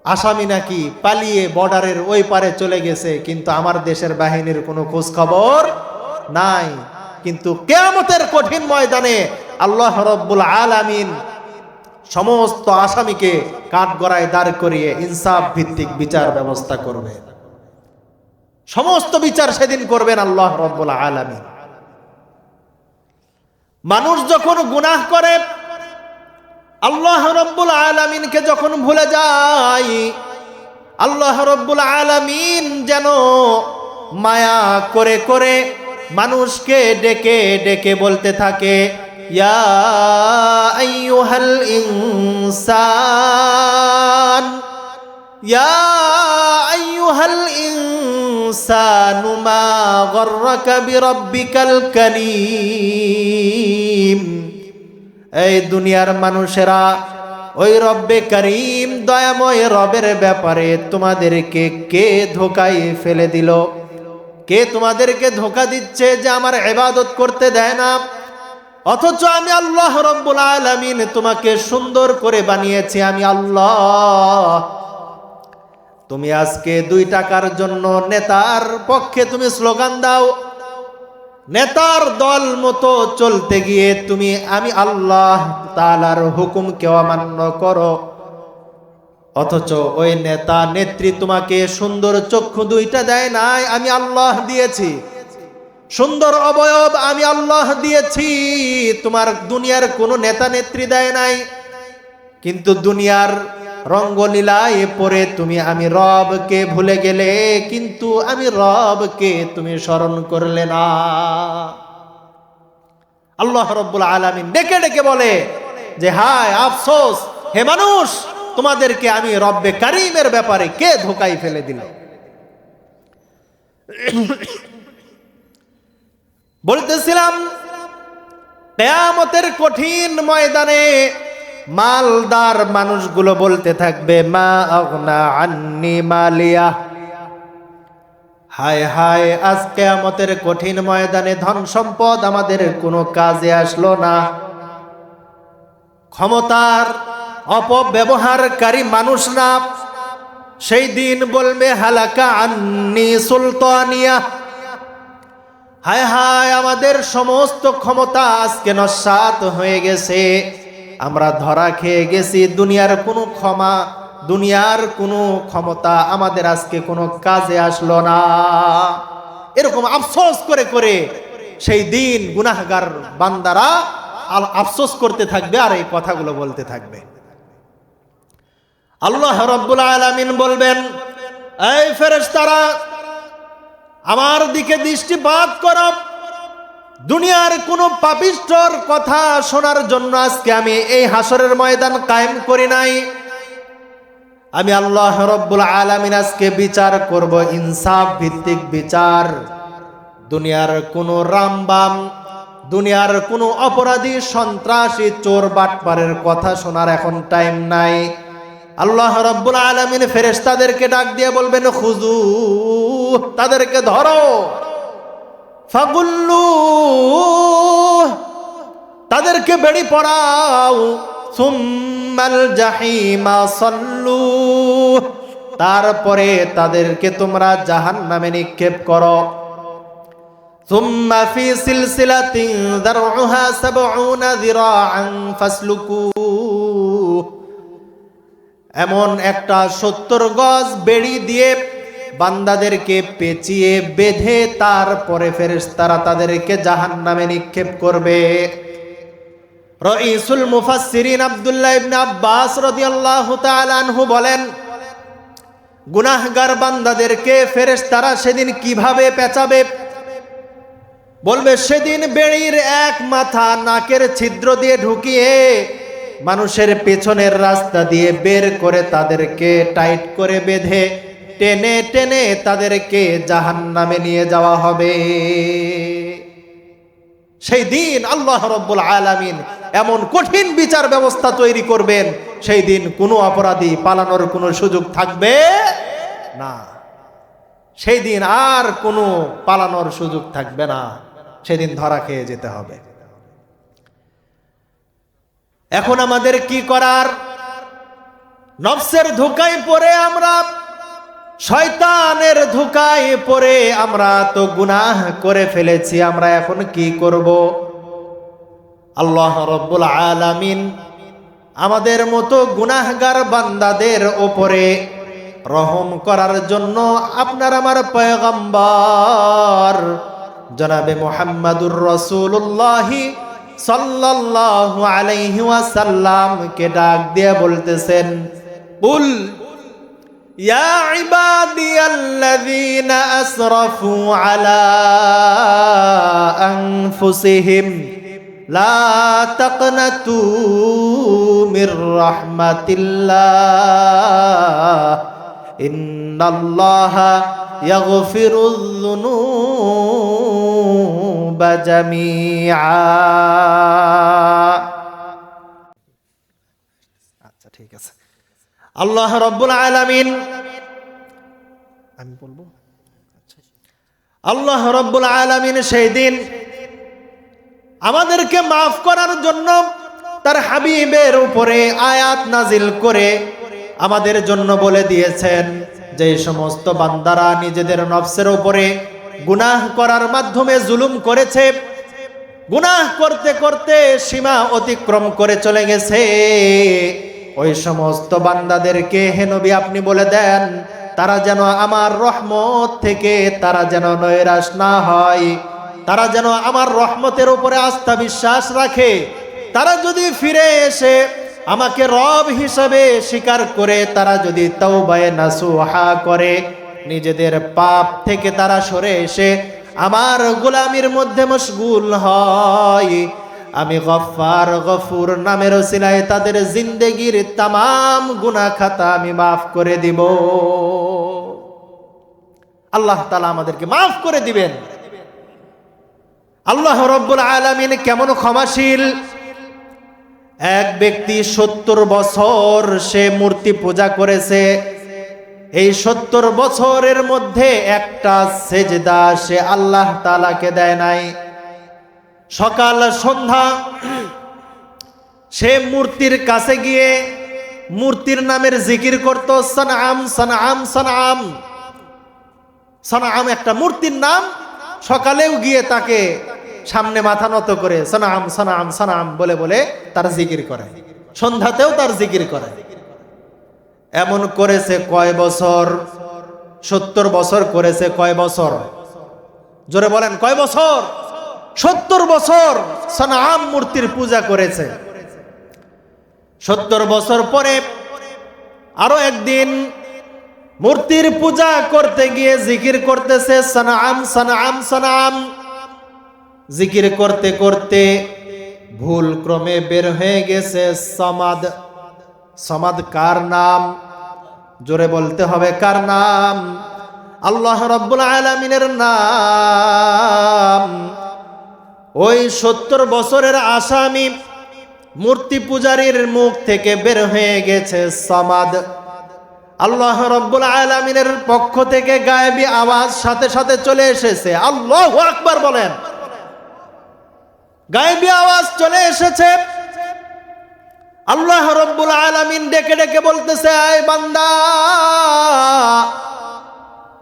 A: আসামি নাকি পালিয়ে বর্ডারের ওই পারে চলে গেছে, কিন্তু আমার দেশের বাহিনীর কোনো খোঁজ খবর নাই। কিন্তু কিয়ামতের কঠিন ময়দানে আল্লাহ রাব্বুল আলামিন সমস্ত আসামিকে কাঠগড়ায় দাঁড় করিয়ে ইনসাফ ভিত্তিক বিচার ব্যবস্থা করবে। সমস্ত বিচার সেদিন করবেন আল্লাহ রাব্বুল আলামিন। মানুষ যখন গুনাহ করে, আল্লাহ রাব্বুল আলামিনকে যখন ভুলে যায়, আল্লাহ রাব্বুল আলামিন যেন মায়া করে করে মানুষকে ডেকে ডেকে বলতে থাকে, ইয়া আইয়ুহাল ইনসান, ইয়া আইয়ুহাল ইনসানু মা গররাকা বিরাব্বিকাল কারীম। এই দুনিয়ার মানুষেরা, ওই রব্বে করিম দয়াময় রবের ব্যাপারে তোমাদেরকে কে ধোকায় ফেলে দিল? কে তোমাদেরকে ধোকা দিচ্ছে যে আমার ইবাদত করতে দেয় না? অথচ আমি আল্লাহ রাব্বুল আলামিন তোমাকে সুন্দর করে বানিয়েছি, আমি আল্লাহ। তুমি আজকে 2 টাকার জন্য নেতার পক্ষে তুমি স্লোগান দাও, নেতার দল মতো চলতে গিয়ে তুমি আমি আল্লাহ তাআলার হুকুমকে অমান্য করো। অথচ ওই নেতা নেত্রী তোমাকে সুন্দর চক্ষু 2টা দেয় নাই, আমি আল্লাহ দিয়েছি। সুন্দর অবয়ব আমি আল্লাহ দিয়েছি, তোমার দুনিয়ার কোনো নেতা নেত্রী দেয় নাই। কিন্তু দুনিয়ার রঙ্গলীলায় পড়ে তুমি আমি রবকে ভুলে গেলে, কিন্তু আমি রবকে তুমি স্মরণ করলে না। আল্লাহ রাব্বুল আলামিন ডেকে ডেকে বলে যে হায় আফসোস, হে মানুষ, তোমাদেরকে আমি রব্বে কারীমের ব্যাপারে কে ধোকায় ফেলে দিল। বলতেছিলাম, কিয়ামতের কঠিন ময়দানে মালদার মানুষগুলো বলতে থাকবে, মা আগনা আন্নি মালিয়া। হায় হায়, আজ কিয়ামতের কঠিন ময়দানে ধন সম্পদ আমাদের কোনো কাজে আসলো না। ক্ষমতার অপব্যবহারকারী মানুষরা সেই দিন বলবে, হালাকা আন্নি সুলতানিয়া। হায় হায়, আমাদের সমস্ত ক্ষমতা আজকে নস্যাৎ হয়ে গেছে, আমরা ধরা খেয়ে গেছি। দুনিয়ার কোনো ক্ষমতা আমাদের আজকে কোনো কাজে আসলো না। এরকম আফসোস করে করে সেই দিন গুনাহগার বান্দারা আফসোস করতে থাকবে আর এই কথাগুলো বলতে থাকবে। আল্লাহ রাব্বুল আলামিন বলবেন, এই ফেরেশতারা, আমার দিকে দৃষ্টিপাত করো। দুনিয়ার কোন পাপিষ্ঠর কথা শোনার জন্য আজকে আমি এই হাসরের ময়দান কায়েম করি নাই। আমি আল্লাহ রাব্বুল আলামিন আজকে বিচার করব, ইনসাফ ভিত্তিক বিচার। দুনিয়ার কোন রামবাম, দুনিয়ার কোন অপরাধী, সন্ত্রাসী, চোর, বাটপারের কথা শোনার এখন টাইম নাই। আল্লাহ রাব্বুল আলামিন ফেরেশতাদেরকে ডাক দিয়ে বলবেন, খুযু, তাদেরকে ধরো। ফাগুল্লু, তাদেরকে বেড়ি পড়াও। সুম্মাল জাহিমা সাল্লু, তারপরে তাদেরকে তোমরা জাহান্নামে নিক্ষেপ করো। সুম্মা ফি সিলসিলাতিন দারউহা ৭০ যিরাআন ফাসলুকু, এমন একটা ৭০ গজ বেড়ি দিয়ে বান্দাদেরকে পেঁচিয়ে বেঁধে তারপরে ফেরেশতারা তাদেরকে জাহান্নামে নিক্ষেপ করবে। রাইসুল মুফাসসিরিন আব্দুল্লাহ ইবনে আব্বাস রাদিয়াল্লাহু তাআলা আনহু বলেন, গুনাহগার বান্দাদেরকে ফেরেশতারা সেদিন কিভাবে পেঁচাবে? বলবে, সেদিন বেড়ির এক মাথা নাকের ছিদ্র দিয়ে ঢুকিয়ে মানুষের পেছনের রাস্তা দিয়ে বের করে তাদেরকে টাইট করে বেঁধে টেনে টেনে তাদেরকে জাহান্নামে নিয়ে যাওয়া হবে। সেই দিন আল্লাহ রাব্বুল আলামিন এমন কঠিন বিচার ব্যবস্থা তৈরি করবেন, সেই দিন কোনো অপরাধী পালানোর কোনো সুযোগ থাকবে না। সেই দিন আর কোনো পালানোর সুযোগ থাকবে না, সেদিন ধরা খেয়ে যেতে হবে। এখন আমাদের কি করার? নফসের ধোঁকায় পড়ে আমরা, শয়তানের ধোঁকায় পড়ে আমরা তো গুনাহ করে ফেলেছি। আমরা এখন কি করব? আল্লাহ রাব্বুল আলামিন আমাদের মতো গুনাহগার বান্দাদের উপরে রহম করার জন্য আপনার আমার পয়গম্বর জনাবে মুহাম্মাদুর রাসূলুল্লাহ সাল্লাল্লাহু আলাইহি ওয়াসাল্লামকে ডাক দিয়ে বলতেছেন, কুল ইয়া ইবাদিয়াল্লাযীনা আসরাফু আলা আনফুসিহিম লা তাকনাতু মির রাহমাতিল্লাহ ইন্নাল্লাহা ইয়াগফিরুয যুনুবা জামিআ। আচ্ছা, ঠিক আছে। আল্লাহ রাব্বুল আলামিন, আমি বলবো, আল্লাহ রাব্বুল আলামিন সেই দিন আমাদেরকে মাফ করার জন্য তার হাবিবের উপরে আয়াত নাজিল করে আমাদের জন্য বলে দিয়েছেন, যে সমস্ত বান্দারা নিজেদের নফসের উপরে গুনাহ করার মাধ্যমে জুলুম করেছে, গুনাহ করতে করতে সীমা অতিক্রম করে চলে গেছে, ওই সমস্ত বান্দাদেরকে হে নবী আপনি বলে দেন, তারা যেন আমার রহমত থেকে তারা যেন নৈরাশ না হয়, তারা যেন আমার রহমতের উপরে আস্থা বিশ্বাস রাখে। তারা যদি ফিরে এসে আমাকে রব হিসাবে স্বীকার করে, তারা যদি তাওবায়ে নাসুহা করে, নিজেদের পাপ থেকে তারা সরে এসে আমার গোলামির মধ্যে মশগুল হয়, আমি গফফার গফুর নামের ওসিলায় তাদের জিন্দেগির তামাম গুনাহ খাতা আমি মাফ করে দিব। আল্লাহ তাআলা আমাদেরকে মাফ করে দিবেন। আল্লাহ রাব্বুল আলামিন কেমন ক্ষমাশীল! এক ব্যক্তি 70 বছর সে মূর্তি পূজা করেছে, এই 70 বছরের মধ্যে একটা সেজদা সে আল্লাহ তাআলাকে দেয় নাই। সকাল সন্ধ্যা সে মূর্তির কাছে গিয়ে মূর্তির নামের জিকির করত, সানআম সানআম সানআম সানআম একটা মূর্তির নাম। সকালেও গিয়ে তাকে সামনে মাথা নত করে সানআম সানআম সানআম বলে বলে তার জিকির করে, সন্ধ্যাতেও তার জিকির করে। এমন করেছে কয় বছর? 70 বছর করেছে। কয় বছর? জোরে বলেন, কয় বছর? 70 বছর সানআম মূর্তির পূজা করেছে। 70 বছর পরে আরো একদিন মূর্তির পূজা করতে গিয়ে জিকির করতেছে, সানআম সানআম সানআম। জিকির করতে করতে ভুল ক্রমে বের হয়ে গেছে সমাদ। সমাদ কার নাম? জোরে বলতে হবে, কার নাম? আল্লাহ রাব্বুল আলামিনের নাম। ওই 70 বছরের আসামি মূর্তি পূজারীর মুখ থেকে বের হয়ে গেছে সমাদ। আল্লাহ রাব্বুল আলামিনের পক্ষ থেকে গায়েবী আওয়াজ সাথে সাথে চলে এসেছে। আল্লাহু আকবার বলেন। গায়েবী আওয়াজ চলে এসেছে। আল্লাহ রাব্বুল আলামিন ডেকে ডেকে বলতেছে, আয় বান্দা,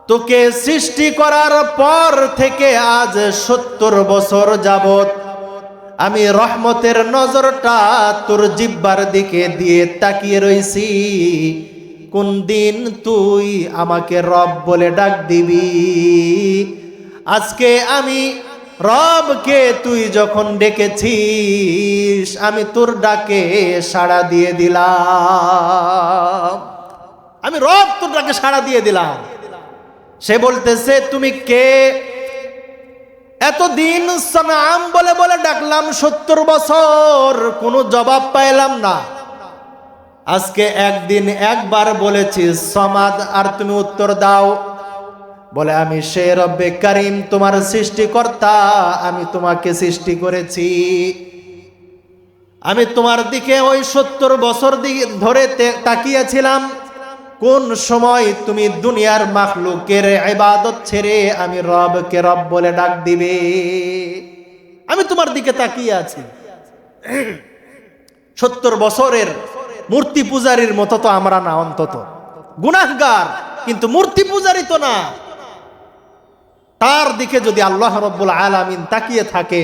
A: তোকে সৃষ্টি করার পর থেকে আজ 70 বছর যাবত আমি রহমতের নজরটা তোর জিহ্বার দিকে দিয়ে তাকিয়ে রইছি। কোন দিন তুই আমাকে রব বলে ডাক দিবি? আজকে আমি রবকে তুই যখন ডেকেছিস, আমি তোর ডাকে সাড়া দিয়ে দিলাম। আমি রব তোর ডাকে সাড়া দিয়ে দিলাম। সে বলতেছে, তুমি কে? এতদিন সানআম বলে বলে ডাকলাম, 70 বছর কোনো জবাব পাইলাম না। আজকে একদিন একবার বলেছি সমাদ, আর তুমি উত্তর দাও। বলে, আমি সে রব্বে কারিম, তোমার সৃষ্টিকর্তা, আমি তোমাকে সৃষ্টি করেছি। আমি তোমার দিকে ওই 70 বছর ধরে তাকিয়েছিলাম। কোন সময় তুমি দুনিয়ার মাখলুকের ইবাদত ছেড়ে আমি রবকে রব বলে ডাক দিবে? আমি তোমার দিকে তাকিয়ে আছি। 70 বছরের মূর্তি পূজারীর মতো তো আমরা না, অন্তত গুনাহগার, কিন্তু মূর্তি পূজারী তো না। তার দিকে যদি আল্লাহ রাব্বুল আলামিন তাকিয়ে থাকে,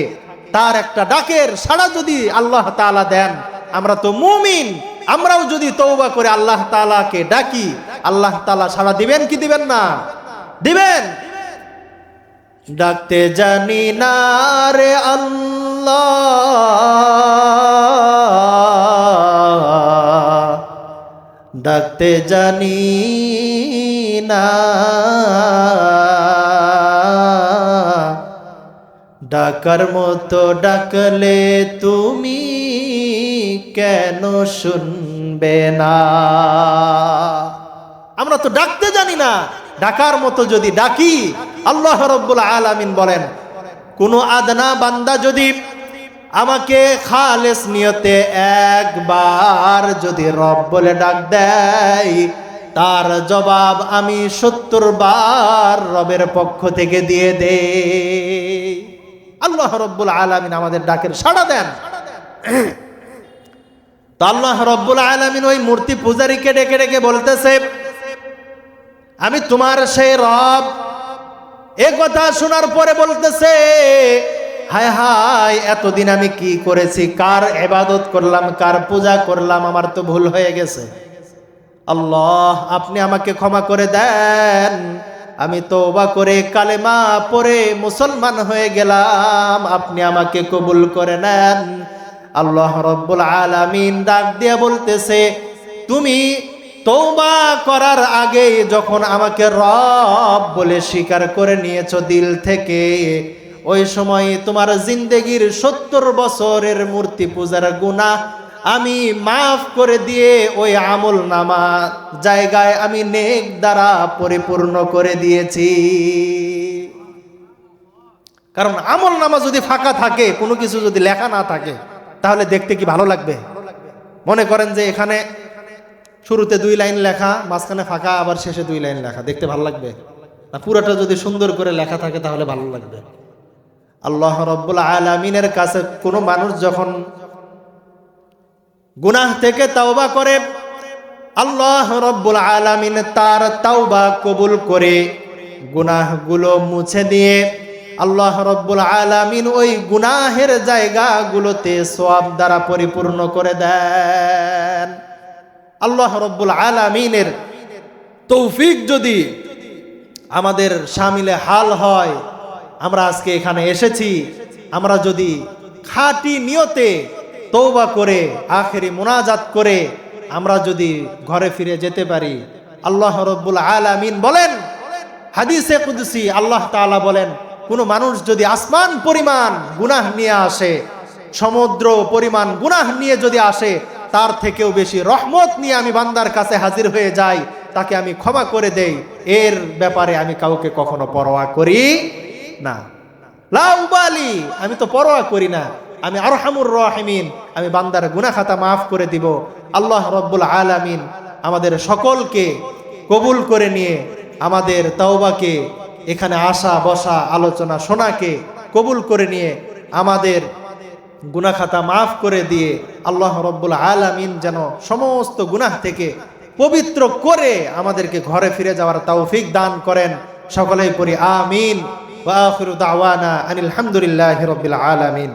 A: তার একটা ডাকের সাড়া যদি আল্লাহ তাআলা দেন, আমরা তো মুমিন, আমরাও যদি তওবা করে আল্লাহ তাআলাকে ডাকি, আল্লাহ তাআলা সাড়া দিবেন কি দিবেন না? দিবেন। ডাকতে জানি না রে আল্লাহ, ডাকতে জানি না, ডাকার মতো ডাকলে তুমি কেন শুনবে না? আমরা তো ডাকতে জানি না, ডাকার মতো যদি ডাকি, আল্লাহ রাব্বুল আলামিন বলেন, কোন আদনা বান্দা যদি আমাকে খালেস নিয়তে একবার যদি রব বলে ডাক দেয়, তার জবাব আমি 70 বার রবের পক্ষ থেকে দিয়ে দেই। আল্লাহ রাব্বুল আলামিন আমাদের ডাকের সাড়া দেন। তো আল্লাহ রাব্বুল আলামিন ওই মূর্তি পূজারীকে ডেকে ডেকে বলতেছে, আমি তোমার সেই রব। এ কথা শোনার পরে বলতেছে, হায় হায়, এতদিন আমি কি করেছি, কার ইবাদত করলাম, কার পূজা করলাম, আমার তো ভুল হয়ে গেছে। আল্লাহ, আপনি আমাকে ক্ষমা করে দেন, আমি তওবা করে কালেমা পড়ে মুসলমান হয়ে গেলাম, আপনি আমাকে কবুল করে নেন। আল্লাহ রাব্বুল আলামিন ডাক দিয়ে বলতেছে, তুমি তওবা করার আগে যখন আমাকে রব বলে স্বীকার করে নিয়েছো দিল থেকে, ওই সময় তোমার জিন্দেগির 70 বছরের মূর্তি পূজার গুনাহ আমি মাফ করে দিয়ে ওই আমল নামা জায়গায় আমি নেক দ্বারা পরিপূর্ণ করে দিয়েছি। কারণ আমল নামা যদি ফাঁকা থাকে, কোনো কিছু যদি লেখা না থাকে, তাহলে দেখতে কি ভালো লাগবে? মনে করেন যে এখানে শুরুতে 2 লাইন লেখা, মাঝখানে ফাঁকা, আবার শেষে 2 লাইন লেখা, দেখতে ভালো লাগবে না? পুরোটা যদি সুন্দর করে লেখা থাকে তাহলে ভালো লাগবে। আল্লাহ রাব্বুল আলামিনের কাছে কোনো মানুষ যখন গুনাহ থেকে তাওবা করে, আল্লাহ রাব্বুল আলামিন তার তাওবা কবুল করে গুনাহগুলো মুছে দিয়ে আল্লাহ রাব্বুল আলামিন ওই গুনাহের জায়গাগুলোতে সওয়াব দ্বারা পরিপূর্ণ করে দেন। আল্লাহ রাব্বুল আলামিনের তৌফিক যদি আমাদের শামিলে হাল হয়, আমরা আজকে এখানে এসেছি, আমরা যদি খাঁটি নিয়তে তওবা করে আখেরি মুনাজাত করে আমরা যদি ঘরে ফিরে যেতে পারি, আল্লাহ রাব্বুল আলামিন বলেন, হাদিসে কুদসি আল্লাহ তাআলা বলেন, কোন মানুষ যদি আসমান পরিমাণ গুনাহ নিয়ে আসে, সমুদ্র পরিমাণ গুনাহ নিয়ে যদি আসে, তার থেকেও বেশি রহমত নিয়ে আমি বান্দার কাছে হাজির হয়ে যাই, তাকে আমি ক্ষমা করে দেই, এর ব্যাপারে আমি কাউকে কখনো পরোয়া করি না। লা উবালি, আমি তো পরোয়া করি না, আমি আরহামুর রাহিমিন, আমি বান্দার গুনাহ খাতা মাফ করে দিব। আল্লাহ রাব্বুল আলামিন আমাদের সকলকে কবুল করে নিয়ে আমাদের তাওবাকে, এখানে আসা বসা আলোচনা শোনাকে কবুল করে নিয়ে আমাদের গুনাহ খাতা মাফ করে দিয়ে আল্লাহ রাব্বুল আলামিন যেন সমস্ত গুনাহ থেকে পবিত্র করে আমাদেরকে ঘরে ফিরে যাওয়ার তৌফিক দান করেন। সকলেই পড়ি আমিন। ওয়া আখিরু দাওয়ানা আনিল হামদুলিল্লাহি রাব্বিল আলামিন।